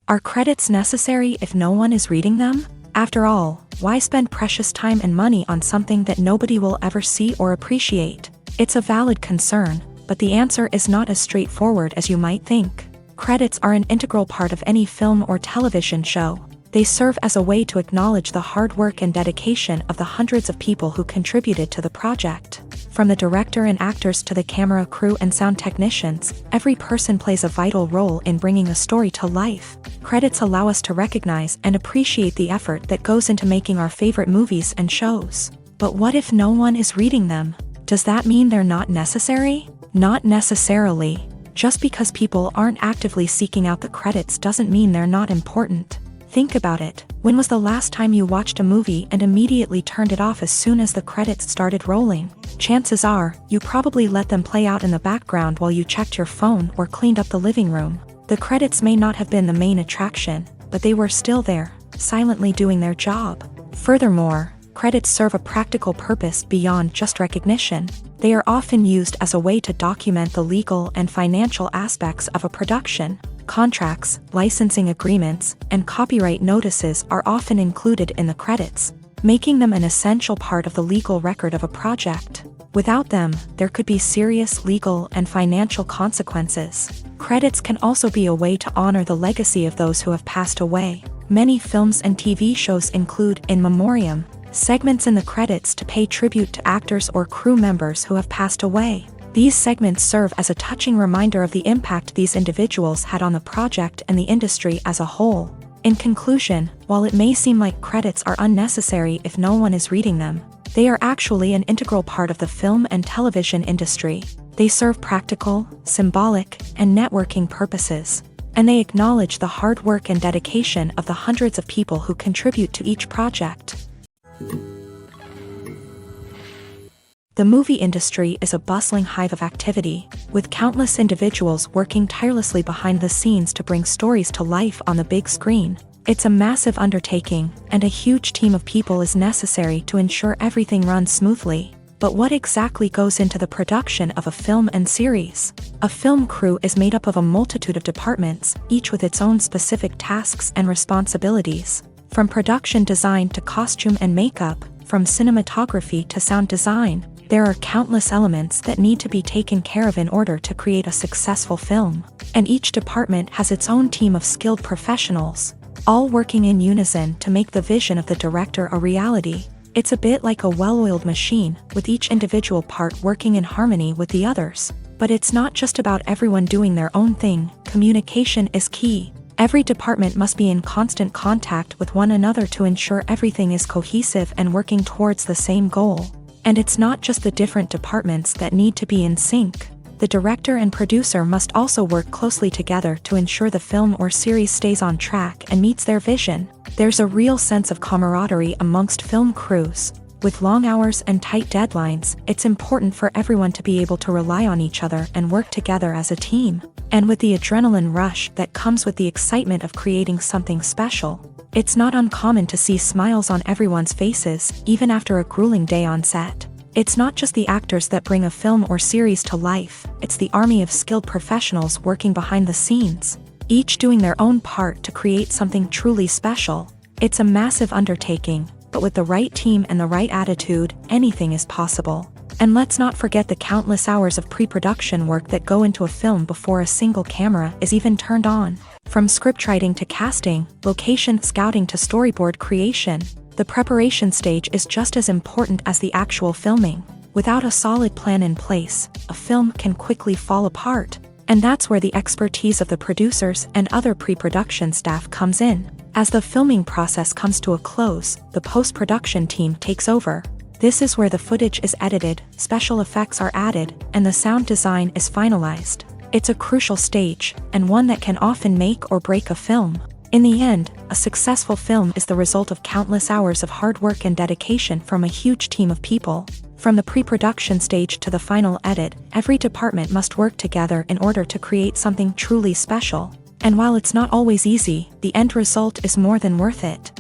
Are credits necessary if no one is reading them? After all, why spend precious time and money on something that nobody will ever see or appreciate? It's a valid concern, but the answer is not as straightforward as you might think. Credits are an integral part of any film or television show. They serve as a way to acknowledge the hard work and dedication of the hundreds of people who contributed to the project. From the director and actors to the camera crew and sound technicians, every person plays a vital role in bringing a story to life. Credits allow us to recognize and appreciate the effort that goes into making our favorite movies and shows. But what if no one is reading them? Does that mean they're not necessary? Not necessarily. Just because people aren't actively seeking out the credits doesn't mean they're not important. Think about it. When was the last time you watched a movie and immediately turned it off as soon as the credits started rolling? Chances are, you probably let them play out in the background while you checked your phone or cleaned up the living room. The credits may not have been the main attraction, but they were still there, silently doing their job. Furthermore, credits serve a practical purpose beyond just recognition. They are often used as a way to document the legal and financial aspects of a production. Contracts, licensing agreements, and copyright notices are often included in the credits, making them an essential part of the legal record of a project. Without them, there could be serious legal and financial consequences. Credits can also be a way to honor the legacy of those who have passed away. Many films and TV shows include in memoriam segments in the credits to pay tribute to actors or crew members who have passed away. These segments serve as a touching reminder of the impact these individuals had on the project and the industry as a whole. In conclusion, while it may seem like credits are unnecessary if no one is reading them, they are actually an integral part of the film and television industry. They serve practical, symbolic, and networking purposes, and they acknowledge the hard work and dedication of the hundreds of people who contribute to each project. The movie industry is a bustling hive of activity, with countless individuals working tirelessly behind the scenes to bring stories to life on the big screen. It's a massive undertaking, and a huge team of people is necessary to ensure everything runs smoothly. But what exactly goes into the production of a film and series? A film crew is made up of a multitude of departments, each with its own specific tasks and responsibilities. From production design to costume and makeup, from cinematography to sound design, there are countless elements that need to be taken care of in order to create a successful film. And each department has its own team of skilled professionals. all working in unison to make the vision of the director a reality. It's a bit like a well-oiled machine, with each individual part working in harmony with the others. But it's not just about everyone doing their own thing. Communication is key. Every department must be in constant contact with one another to ensure everything is cohesive and working towards the same goal. And it's not just the different departments that need to be in sync. The director and producer must also work closely together to ensure the film or series stays on track and meets their vision. There's a real sense of camaraderie amongst film crews. With long hours and tight deadlines, it's important for everyone to be able to rely on each other and work together as a team. And with the adrenaline rush that comes with the excitement of creating something special, it's not uncommon to see smiles on everyone's faces, even after a grueling day on set. It's not just the actors that bring a film or series to life, it's the army of skilled professionals working behind the scenes, each doing their own part to create something truly special. It's a massive undertaking, but with the right team and the right attitude, anything is possible. And let's not forget the countless hours of pre-production work that go into a film before a single camera is even turned on. From scriptwriting to casting, location scouting to storyboard creation, the preparation stage is just as important as the actual filming. Without a solid plan in place, a film can quickly fall apart. And that's where the expertise of the producers and other pre-production staff comes in. As the filming process comes to a close, the post-production team takes over. This is where the footage is edited, special effects are added, and the sound design is finalized. It's a crucial stage, and one that can often make or break a film. In the end, a successful film is the result of countless hours of hard work and dedication from a huge team of people. From the pre-production stage to the final edit, every department must work together in order to create something truly special. And while it's not always easy, the end result is more than worth it.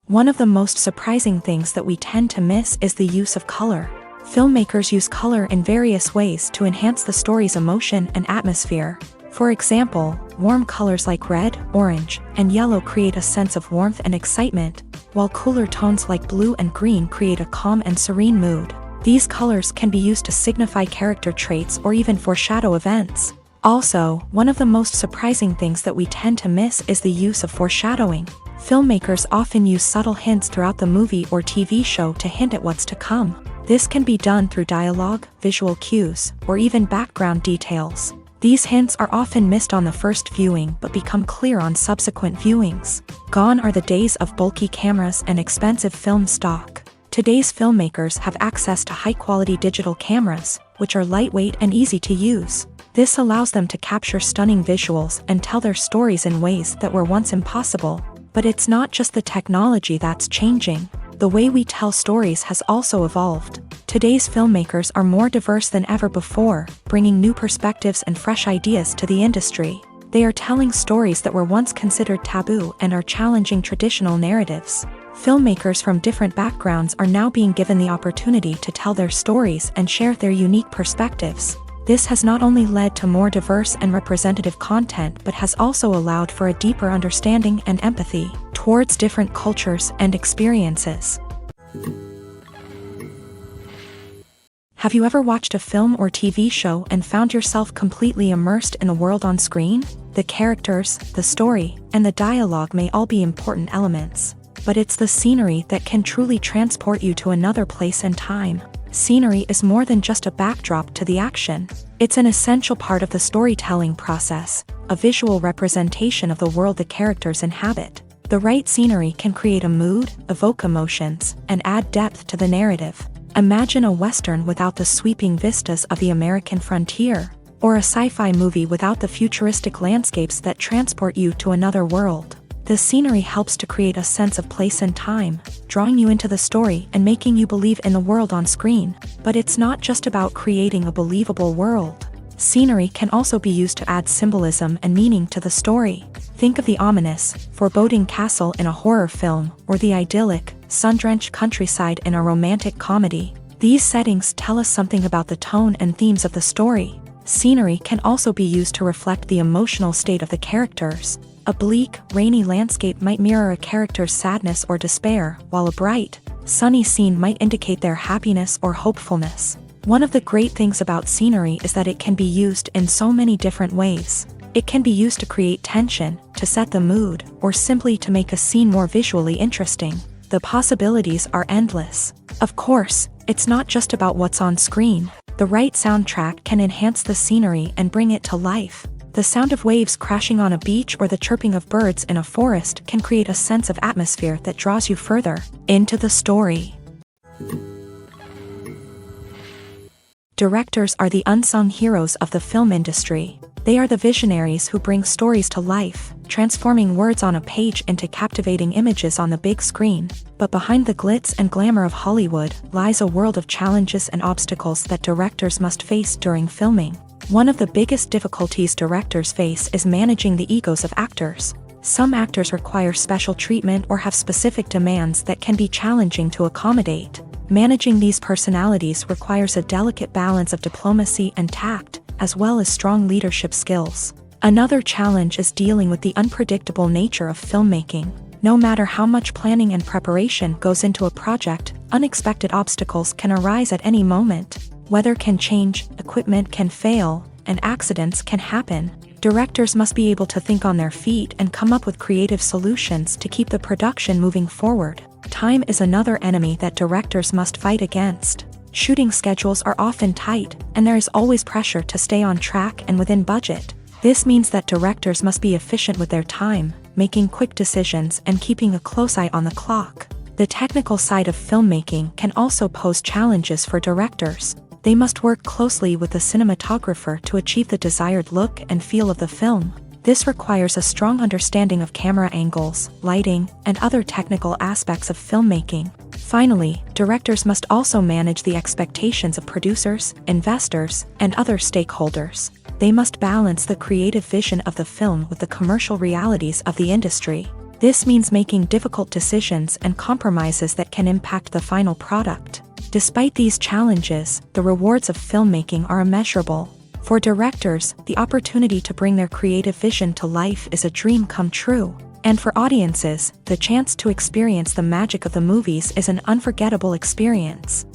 One of the most surprising things that we tend to miss is the use of color. Filmmakers use color in various ways to enhance the story's emotion and atmosphere. For example, warm colors like red, orange, and yellow create a sense of warmth and excitement, while cooler tones like blue and green create a calm and serene mood. These colors can be used to signify character traits or even foreshadow events. Also, one of the most surprising things that we tend to miss is the use of foreshadowing. Filmmakers often use subtle hints throughout the movie or TV show to hint at what's to come. This can be done through dialogue, visual cues, or even background details. These hints are often missed on the first viewing but become clear on subsequent viewings. Gone are the days of bulky cameras and expensive film stock. Today's filmmakers have access to high-quality digital cameras, which are lightweight and easy to use. This allows them to capture stunning visuals and tell their stories in ways that were once impossible. But it's not just the technology that's changing. The way we tell stories has also evolved. Today's filmmakers are more diverse than ever before, bringing new perspectives and fresh ideas to the industry. They are telling stories that were once considered taboo and are challenging traditional narratives. Filmmakers from different backgrounds are now being given the opportunity to tell their stories and share their unique perspectives. This has not only led to more diverse and representative content but has also allowed for a deeper understanding and empathy towards different cultures and experiences. Have you ever watched a film or TV show and found yourself completely immersed in the world on screen? The characters, the story, and the dialogue may all be important elements, but it's the scenery that can truly transport you to another place and time. Scenery is more than just a backdrop to the action. It's an essential part of the storytelling process, a visual representation of the world the characters inhabit. The right scenery can create a mood, evoke emotions, and add depth to the narrative. Imagine a Western without the sweeping vistas of the American frontier, or a sci-fi movie without the futuristic landscapes that transport you to another world. The scenery helps to create a sense of place and time, drawing you into the story and making you believe in the world on screen. But it's not just about creating a believable world. Scenery can also be used to add symbolism and meaning to the story. Think of the ominous, foreboding castle in a horror film, or the idyllic, sun-drenched countryside in a romantic comedy. These settings tell us something about the tone and themes of the story. Scenery can also be used to reflect the emotional state of the characters. A bleak, rainy landscape might mirror a character's sadness or despair, while a bright, sunny scene might indicate their happiness or hopefulness. One of the great things about scenery is that it can be used in so many different ways. It can be used to create tension, to set the mood, or simply to make a scene more visually interesting. The possibilities are endless. Of course, it's not just about what's on screen. The right soundtrack can enhance the scenery and bring it to life. The sound of waves crashing on a beach or the chirping of birds in a forest can create a sense of atmosphere that draws you further into the story. Directors are the unsung heroes of the film industry. They are the visionaries who bring stories to life, transforming words on a page into captivating images on the big screen. But behind the glitz and glamour of Hollywood lies a world of challenges and obstacles that directors must face during filming. One of the biggest difficulties directors face is managing the egos of actors. Some actors require special treatment or have specific demands that can be challenging to accommodate. Managing these personalities requires a delicate balance of diplomacy and tact, as well as strong leadership skills. Another challenge is dealing with the unpredictable nature of filmmaking. No matter how much planning and preparation goes into a project, unexpected obstacles can arise at any moment. Weather can change, equipment can fail, and accidents can happen. Directors must be able to think on their feet and come up with creative solutions to keep the production moving forward. Time is another enemy that directors must fight against. Shooting schedules are often tight, and there is always pressure to stay on track and within budget. This means that directors must be efficient with their time, making quick decisions and keeping a close eye on the clock. The technical side of filmmaking can also pose challenges for directors. They must work closely with the cinematographer to achieve the desired look and feel of the film. This requires a strong understanding of camera angles, lighting, and other technical aspects of filmmaking. Finally, directors must also manage the expectations of producers, investors, and other stakeholders. They must balance the creative vision of the film with the commercial realities of the industry. This means making difficult decisions and compromises that can impact the final product. Despite these challenges, the rewards of filmmaking are immeasurable. For directors, the opportunity to bring their creative vision to life is a dream come true. And for audiences, the chance to experience the magic of the movies is an unforgettable experience.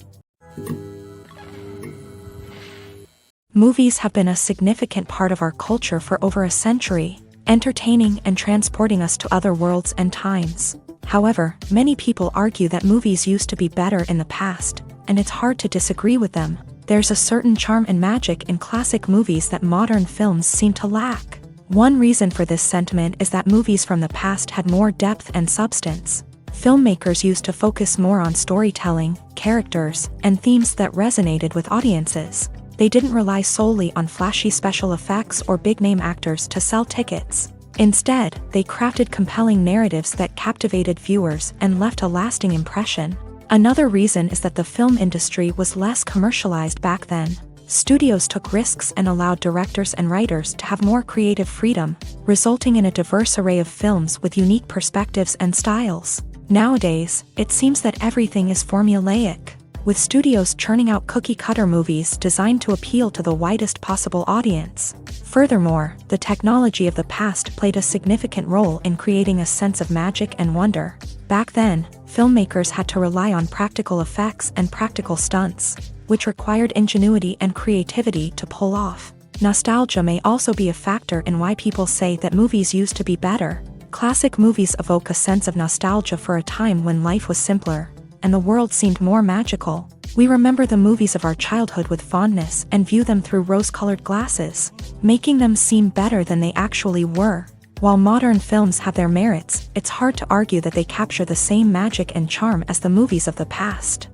Movies have been a significant part of our culture for over a century, entertaining and transporting us to other worlds and times. However, many people argue that movies used to be better in the past, and it's hard to disagree with them. There's a certain charm and magic in classic movies that modern films seem to lack. One reason for this sentiment is that movies from the past had more depth and substance. Filmmakers used to focus more on storytelling, characters, and themes that resonated with audiences. They didn't rely solely on flashy special effects or big-name actors to sell tickets. Instead, they crafted compelling narratives that captivated viewers and left a lasting impression. Another reason is that the film industry was less commercialized back then. Studios took risks and allowed directors and writers to have more creative freedom, resulting in a diverse array of films with unique perspectives and styles. Nowadays, it seems that everything is formulaic, with studios churning out cookie-cutter movies designed to appeal to the widest possible audience. Furthermore, the technology of the past played a significant role in creating a sense of magic and wonder. Back then, filmmakers had to rely on practical effects and practical stunts, which required ingenuity and creativity to pull off. Nostalgia may also be a factor in why people say that movies used to be better. Classic movies evoke a sense of nostalgia for a time when life was simpler, and the world seemed more magical. We remember the movies of our childhood with fondness and view them through rose-colored glasses, making them seem better than they actually were. While modern films have their merits, it's hard to argue that they capture the same magic and charm as the movies of the past.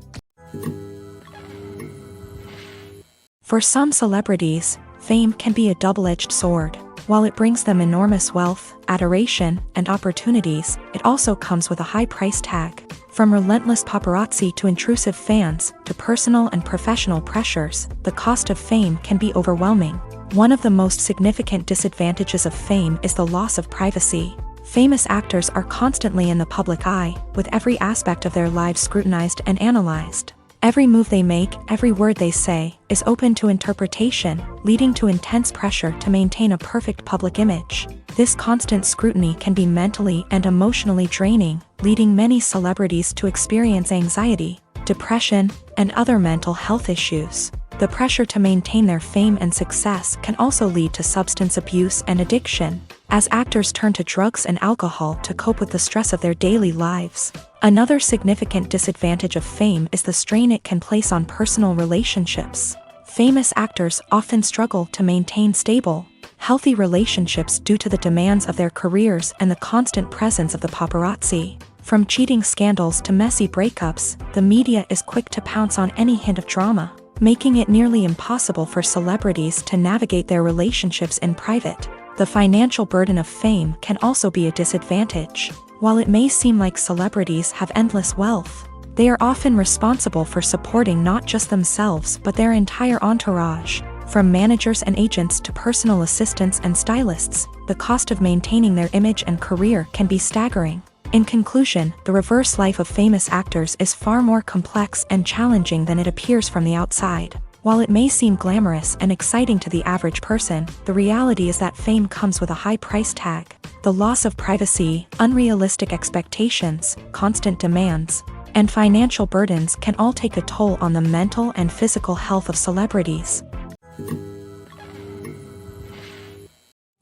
For some celebrities, fame can be a double-edged sword. While it brings them enormous wealth, adoration, and opportunities, it also comes with a high price tag. From relentless paparazzi to intrusive fans, to personal and professional pressures, the cost of fame can be overwhelming. One of the most significant disadvantages of fame is the loss of privacy. Famous actors are constantly in the public eye, with every aspect of their lives scrutinized and analyzed. Every move they make, every word they say, is open to interpretation, leading to intense pressure to maintain a perfect public image. This constant scrutiny can be mentally and emotionally draining, leading many celebrities to experience anxiety, depression, and other mental health issues. The pressure to maintain their fame and success can also lead to substance abuse and addiction, as actors turn to drugs and alcohol to cope with the stress of their daily lives. Another significant disadvantage of fame is the strain it can place on personal relationships. Famous actors often struggle to maintain stable, healthy relationships due to the demands of their careers and the constant presence of the paparazzi. From cheating scandals to messy breakups, the media is quick to pounce on any hint of drama, making it nearly impossible for celebrities to navigate their relationships in private. The financial burden of fame can also be a disadvantage. While it may seem like celebrities have endless wealth, they are often responsible for supporting not just themselves but their entire entourage. From managers and agents to personal assistants and stylists, the cost of maintaining their image and career can be staggering. In conclusion, the reverse life of famous actors is far more complex and challenging than it appears from the outside. While it may seem glamorous and exciting to the average person, the reality is that fame comes with a high price tag. The loss of privacy, unrealistic expectations, constant demands, and financial burdens can all take a toll on the mental and physical health of celebrities.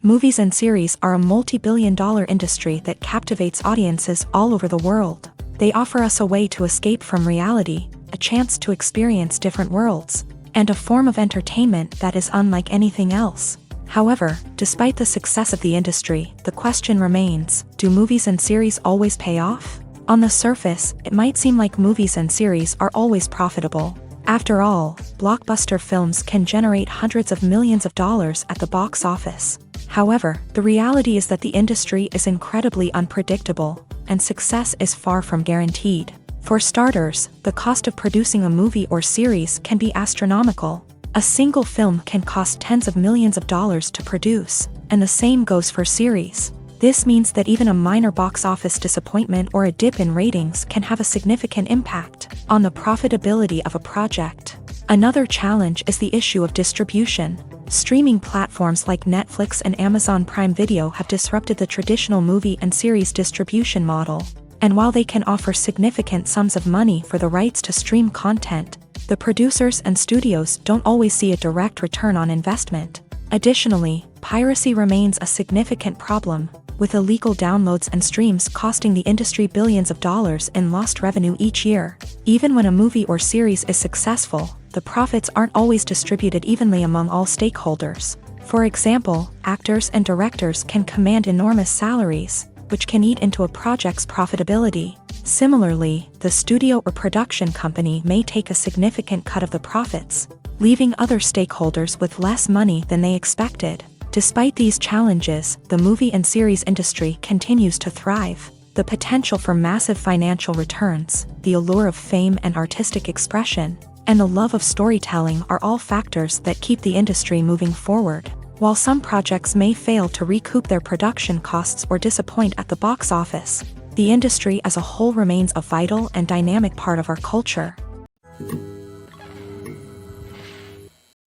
Movies and series are a multi-billion-dollar industry that captivates audiences all over the world. They offer us a way to escape from reality, a chance to experience different worlds, and a form of entertainment that is unlike anything else. However, despite the success of the industry, the question remains, do movies and series always pay off? On the surface, it might seem like movies and series are always profitable. After all, blockbuster films can generate hundreds of millions of dollars at the box office. However, the reality is that the industry is incredibly unpredictable, and success is far from guaranteed. For starters, the cost of producing a movie or series can be astronomical. A single film can cost tens of millions of dollars to produce, and the same goes for series. This means that even a minor box office disappointment or a dip in ratings can have a significant impact on the profitability of a project. Another challenge is the issue of distribution. Streaming platforms like Netflix and Amazon Prime Video have disrupted the traditional movie and series distribution model. And while they can offer significant sums of money for the rights to stream content, the producers and studios don't always see a direct return on investment. Additionally, piracy remains a significant problem, with illegal downloads and streams costing the industry billions of dollars in lost revenue each year. Even when a movie or series is successful, the profits aren't always distributed evenly among all stakeholders. For example, actors and directors can command enormous salaries, which can eat into a project's profitability. Similarly, the studio or production company may take a significant cut of the profits, leaving other stakeholders with less money than they expected. Despite these challenges, the movie and series industry continues to thrive. The potential for massive financial returns, the allure of fame and artistic expression, and the love of storytelling are all factors that keep the industry moving forward. While some projects may fail to recoup their production costs or disappoint at the box office, the industry as a whole remains a vital and dynamic part of our culture.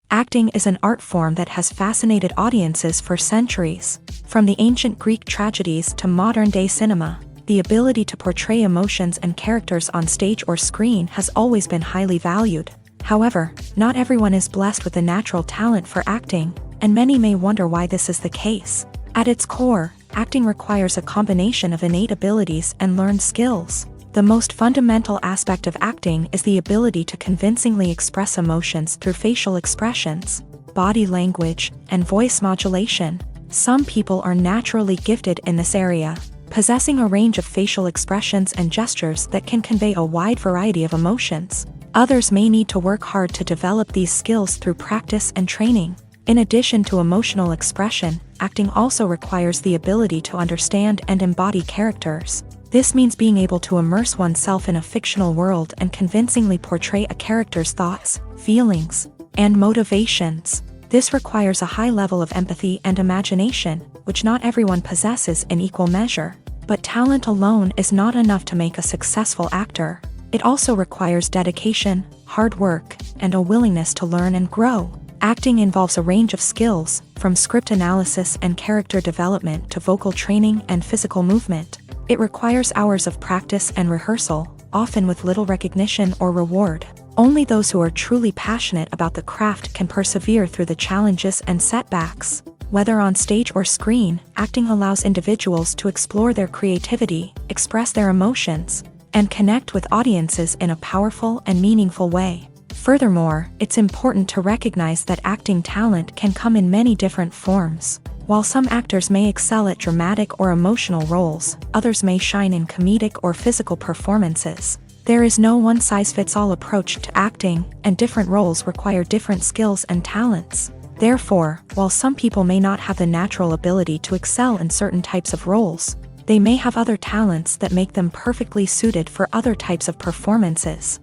Acting is an art form that has fascinated audiences for centuries. From the ancient Greek tragedies to modern-day cinema, the ability to portray emotions and characters on stage or screen has always been highly valued. However, not everyone is blessed with the natural talent for acting, and many may wonder why this is the case. At its core, acting requires a combination of innate abilities and learned skills. The most fundamental aspect of acting is the ability to convincingly express emotions through facial expressions, body language, and voice modulation. Some people are naturally gifted in this area, possessing a range of facial expressions and gestures that can convey a wide variety of emotions. Others may need to work hard to develop these skills through practice and training. In addition to emotional expression, acting also requires the ability to understand and embody characters. This means being able to immerse oneself in a fictional world and convincingly portray a character's thoughts, feelings, and motivations. This requires a high level of empathy and imagination, which not everyone possesses in equal measure. But talent alone is not enough to make a successful actor. It also requires dedication, hard work, and a willingness to learn and grow. Acting involves a range of skills, from script analysis and character development to vocal training and physical movement. It requires hours of practice and rehearsal, often with little recognition or reward. Only those who are truly passionate about the craft can persevere through the challenges and setbacks. Whether on stage or screen, acting allows individuals to explore their creativity, express their emotions, and connect with audiences in a powerful and meaningful way. Furthermore, it's important to recognize that acting talent can come in many different forms. While some actors may excel at dramatic or emotional roles, others may shine in comedic or physical performances. There is no one-size-fits-all approach to acting, and different roles require different skills and talents. Therefore, while some people may not have the natural ability to excel in certain types of roles, they may have other talents that make them perfectly suited for other types of performances.